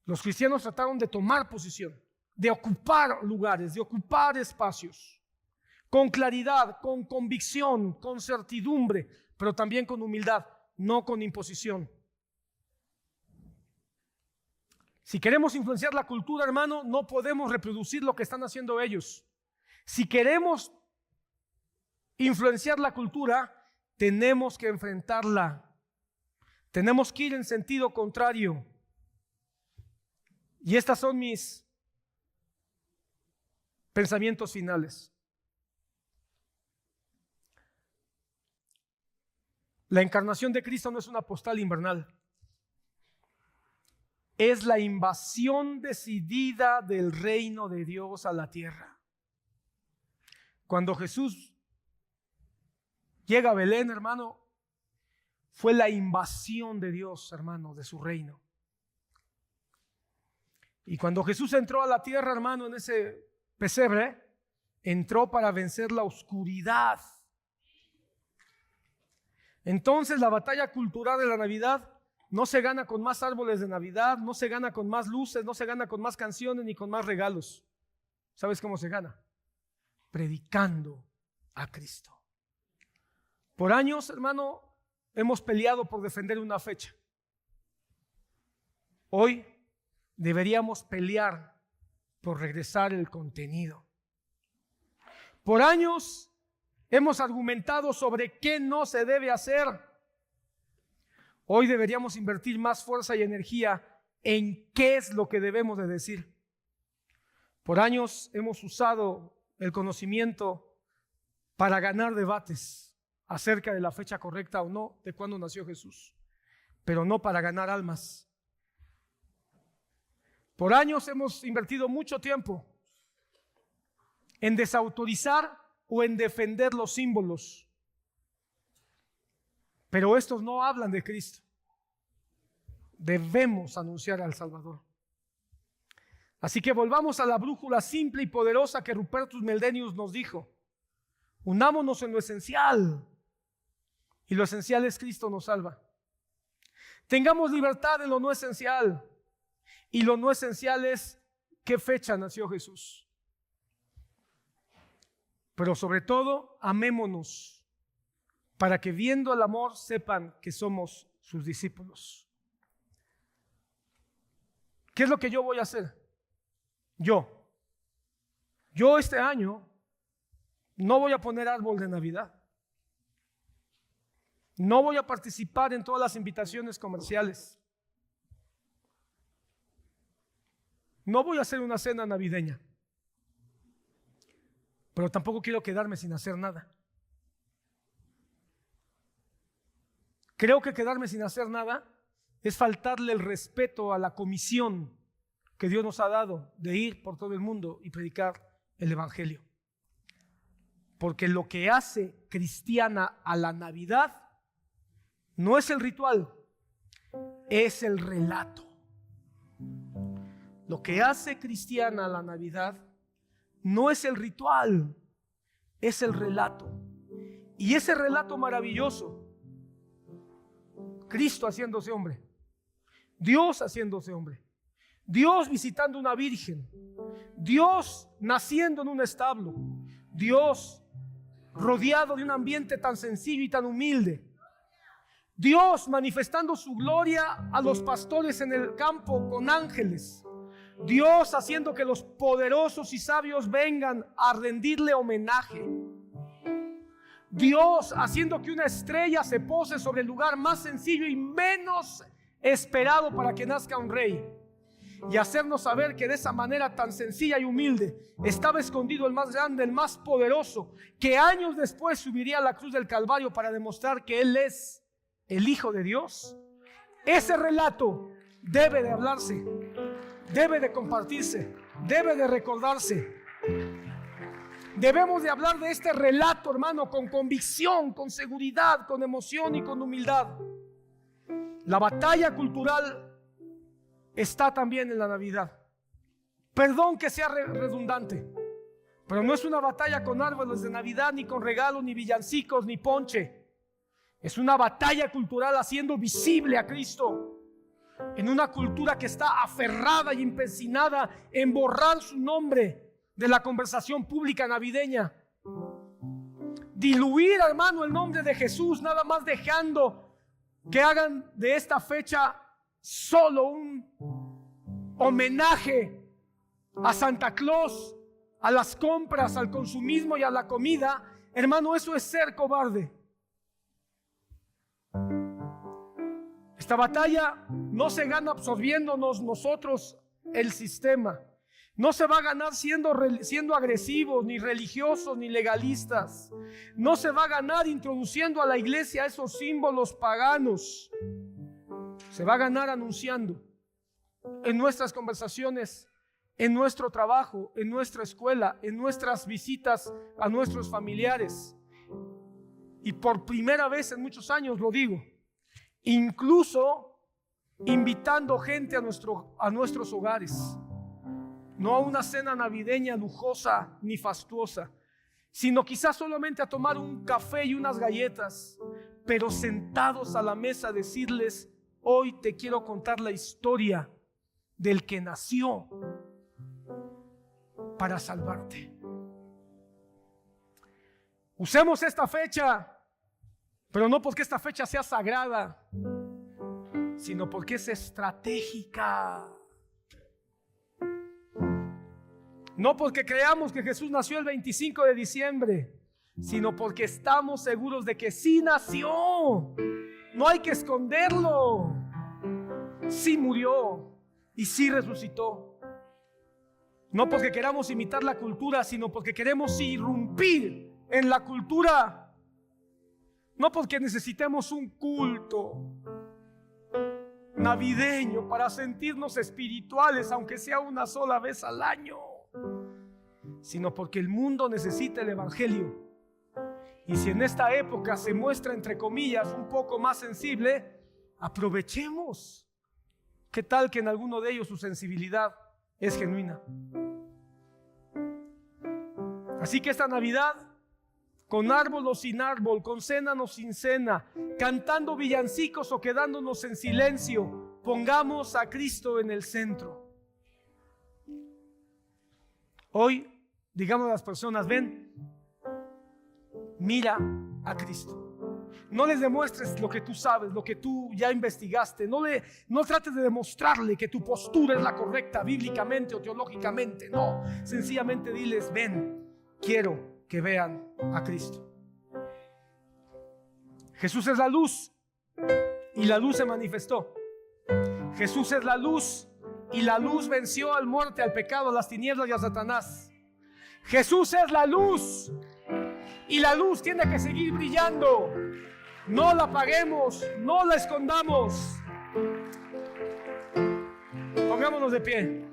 Los cristianos trataron de tomar posición, de ocupar lugares, de ocupar espacios, con claridad, con convicción, con certidumbre, pero también con humildad, no con imposición. Si queremos influenciar la cultura, hermano, no podemos reproducir lo que están haciendo ellos. Si queremos influenciar la cultura, tenemos que enfrentarla. Tenemos que ir en sentido contrario. Y estas son mis pensamientos finales. La encarnación de Cristo no es una postal invernal. Es la invasión decidida del reino de Dios a la tierra. Cuando Jesús llega a Belén, hermano, fue la invasión de Dios, hermano, de su reino. Y cuando Jesús entró a la tierra, hermano, en ese pesebre, entró para vencer la oscuridad. Entonces la batalla cultural de la Navidad no se gana con más árboles de Navidad, no se gana con más luces, no se gana con más canciones ni con más regalos. ¿Sabes cómo se gana? Predicando a Cristo. Por años, hermano, hemos peleado por defender una fecha. Hoy deberíamos pelear por regresar el contenido. Por años hemos argumentado sobre qué no se debe hacer. Hoy deberíamos invertir más fuerza y energía en qué es lo que debemos de decir. Por años hemos usado el conocimiento para ganar debates acerca de la fecha correcta o no de cuándo nació Jesús, pero no para ganar almas. Por años hemos invertido mucho tiempo en desautorizar o en defender los símbolos, pero estos no hablan de Cristo. Debemos anunciar al Salvador. Así que volvamos a la brújula simple y poderosa que Rupertus Meldenius nos dijo. Unámonos en lo esencial, y lo esencial es Cristo nos salva. Tengamos libertad en lo no esencial, y lo no esencial es qué fecha nació Jesús. Pero sobre todo, amémonos, para que viendo el amor sepan que somos sus discípulos. ¿Qué es lo que yo voy a hacer? Yo este año no voy a poner árbol de Navidad. No voy a participar en todas las invitaciones comerciales. No voy a hacer una cena navideña. Pero tampoco quiero quedarme sin hacer nada. Creo que quedarme sin hacer nada es faltarle el respeto a la comisión que Dios nos ha dado de ir por todo el mundo y predicar el Evangelio. Porque lo que hace cristiana a la Navidad no es el ritual, es el relato. Lo que hace cristiana a la Navidad no es el ritual, es el relato. Y ese relato maravilloso, Cristo haciéndose hombre, Dios haciéndose hombre, Dios visitando una virgen, Dios naciendo en un establo, Dios rodeado de un ambiente tan sencillo y tan humilde, Dios manifestando su gloria a los pastores en el campo con ángeles, Dios haciendo que los poderosos y sabios vengan a rendirle homenaje, Dios haciendo que una estrella se pose sobre el lugar más sencillo y menos esperado para que nazca un rey. y hacernos saber que de esa manera tan sencilla y humilde estaba escondido el más grande, el más poderoso, que años después subiría a la cruz del Calvario para demostrar que Él es el Hijo de Dios. Ese relato debe de hablarse, debe de compartirse, debe de recordarse. Debemos de hablar de este relato, hermano, con convicción, con seguridad, con emoción y con humildad. La batalla cultural está también en la Navidad. Perdón que sea redundante, pero no es una batalla con árboles de Navidad, ni con regalos, ni villancicos, ni ponche. Es una batalla cultural haciendo visible a Cristo en una cultura que está aferrada y empecinada en borrar su nombre de la conversación pública navideña. Diluir, hermano, el nombre de Jesús, nada más dejando que hagan de esta fecha solo un homenaje a Santa Claus, a las compras, al consumismo y a la comida. Hermano, eso es ser cobarde. Esta batalla no se gana absorbiéndonos nosotros el sistema. No se va a ganar siendo agresivos, ni religiosos, ni legalistas. No se va a ganar introduciendo a la iglesia esos símbolos paganos. Se va a ganar anunciando en nuestras conversaciones, en nuestro trabajo, en nuestra escuela, en nuestras visitas a nuestros familiares. Y por primera vez en muchos años lo digo, incluso invitando gente a nuestros hogares. No a una cena navideña lujosa ni fastuosa, sino quizás solamente a tomar un café y unas galletas, pero sentados a la mesa decirles: hoy te quiero contar la historia del que nació para salvarte. Usemos esta fecha, pero no porque esta fecha sea sagrada, sino porque es estratégica. No porque creamos que Jesús nació el 25 de diciembre, sino porque estamos seguros de que sí nació. No hay que esconderlo. Sí murió y sí resucitó. No porque queramos imitar la cultura, sino porque queremos irrumpir en la cultura. No porque necesitemos un culto navideño para sentirnos espirituales, aunque sea una sola vez al año, sino porque el mundo necesita el evangelio. Y si en esta época se muestra, entre comillas, un poco más sensible, aprovechemos. ¿Qué tal que en alguno de ellos su sensibilidad es genuina? Así que esta Navidad, con árbol o sin árbol, con cena o sin cena, cantando villancicos o quedándonos en silencio, pongamos a Cristo en el centro. Hoy, digamos a las personas: ven, mira a Cristo. No les demuestres lo que tú sabes, lo que tú ya investigaste. No trates de demostrarle que tu postura es la correcta bíblicamente o teológicamente. No, sencillamente diles: ven, quiero que vean a Cristo. Jesús es la luz y la luz se manifestó. Jesús es la luz y la luz venció a la muerte, al pecado, a las tinieblas y a Satanás. Jesús es la luz y la luz tiene que seguir brillando. No la apaguemos, no la escondamos. Pongámonos de pie.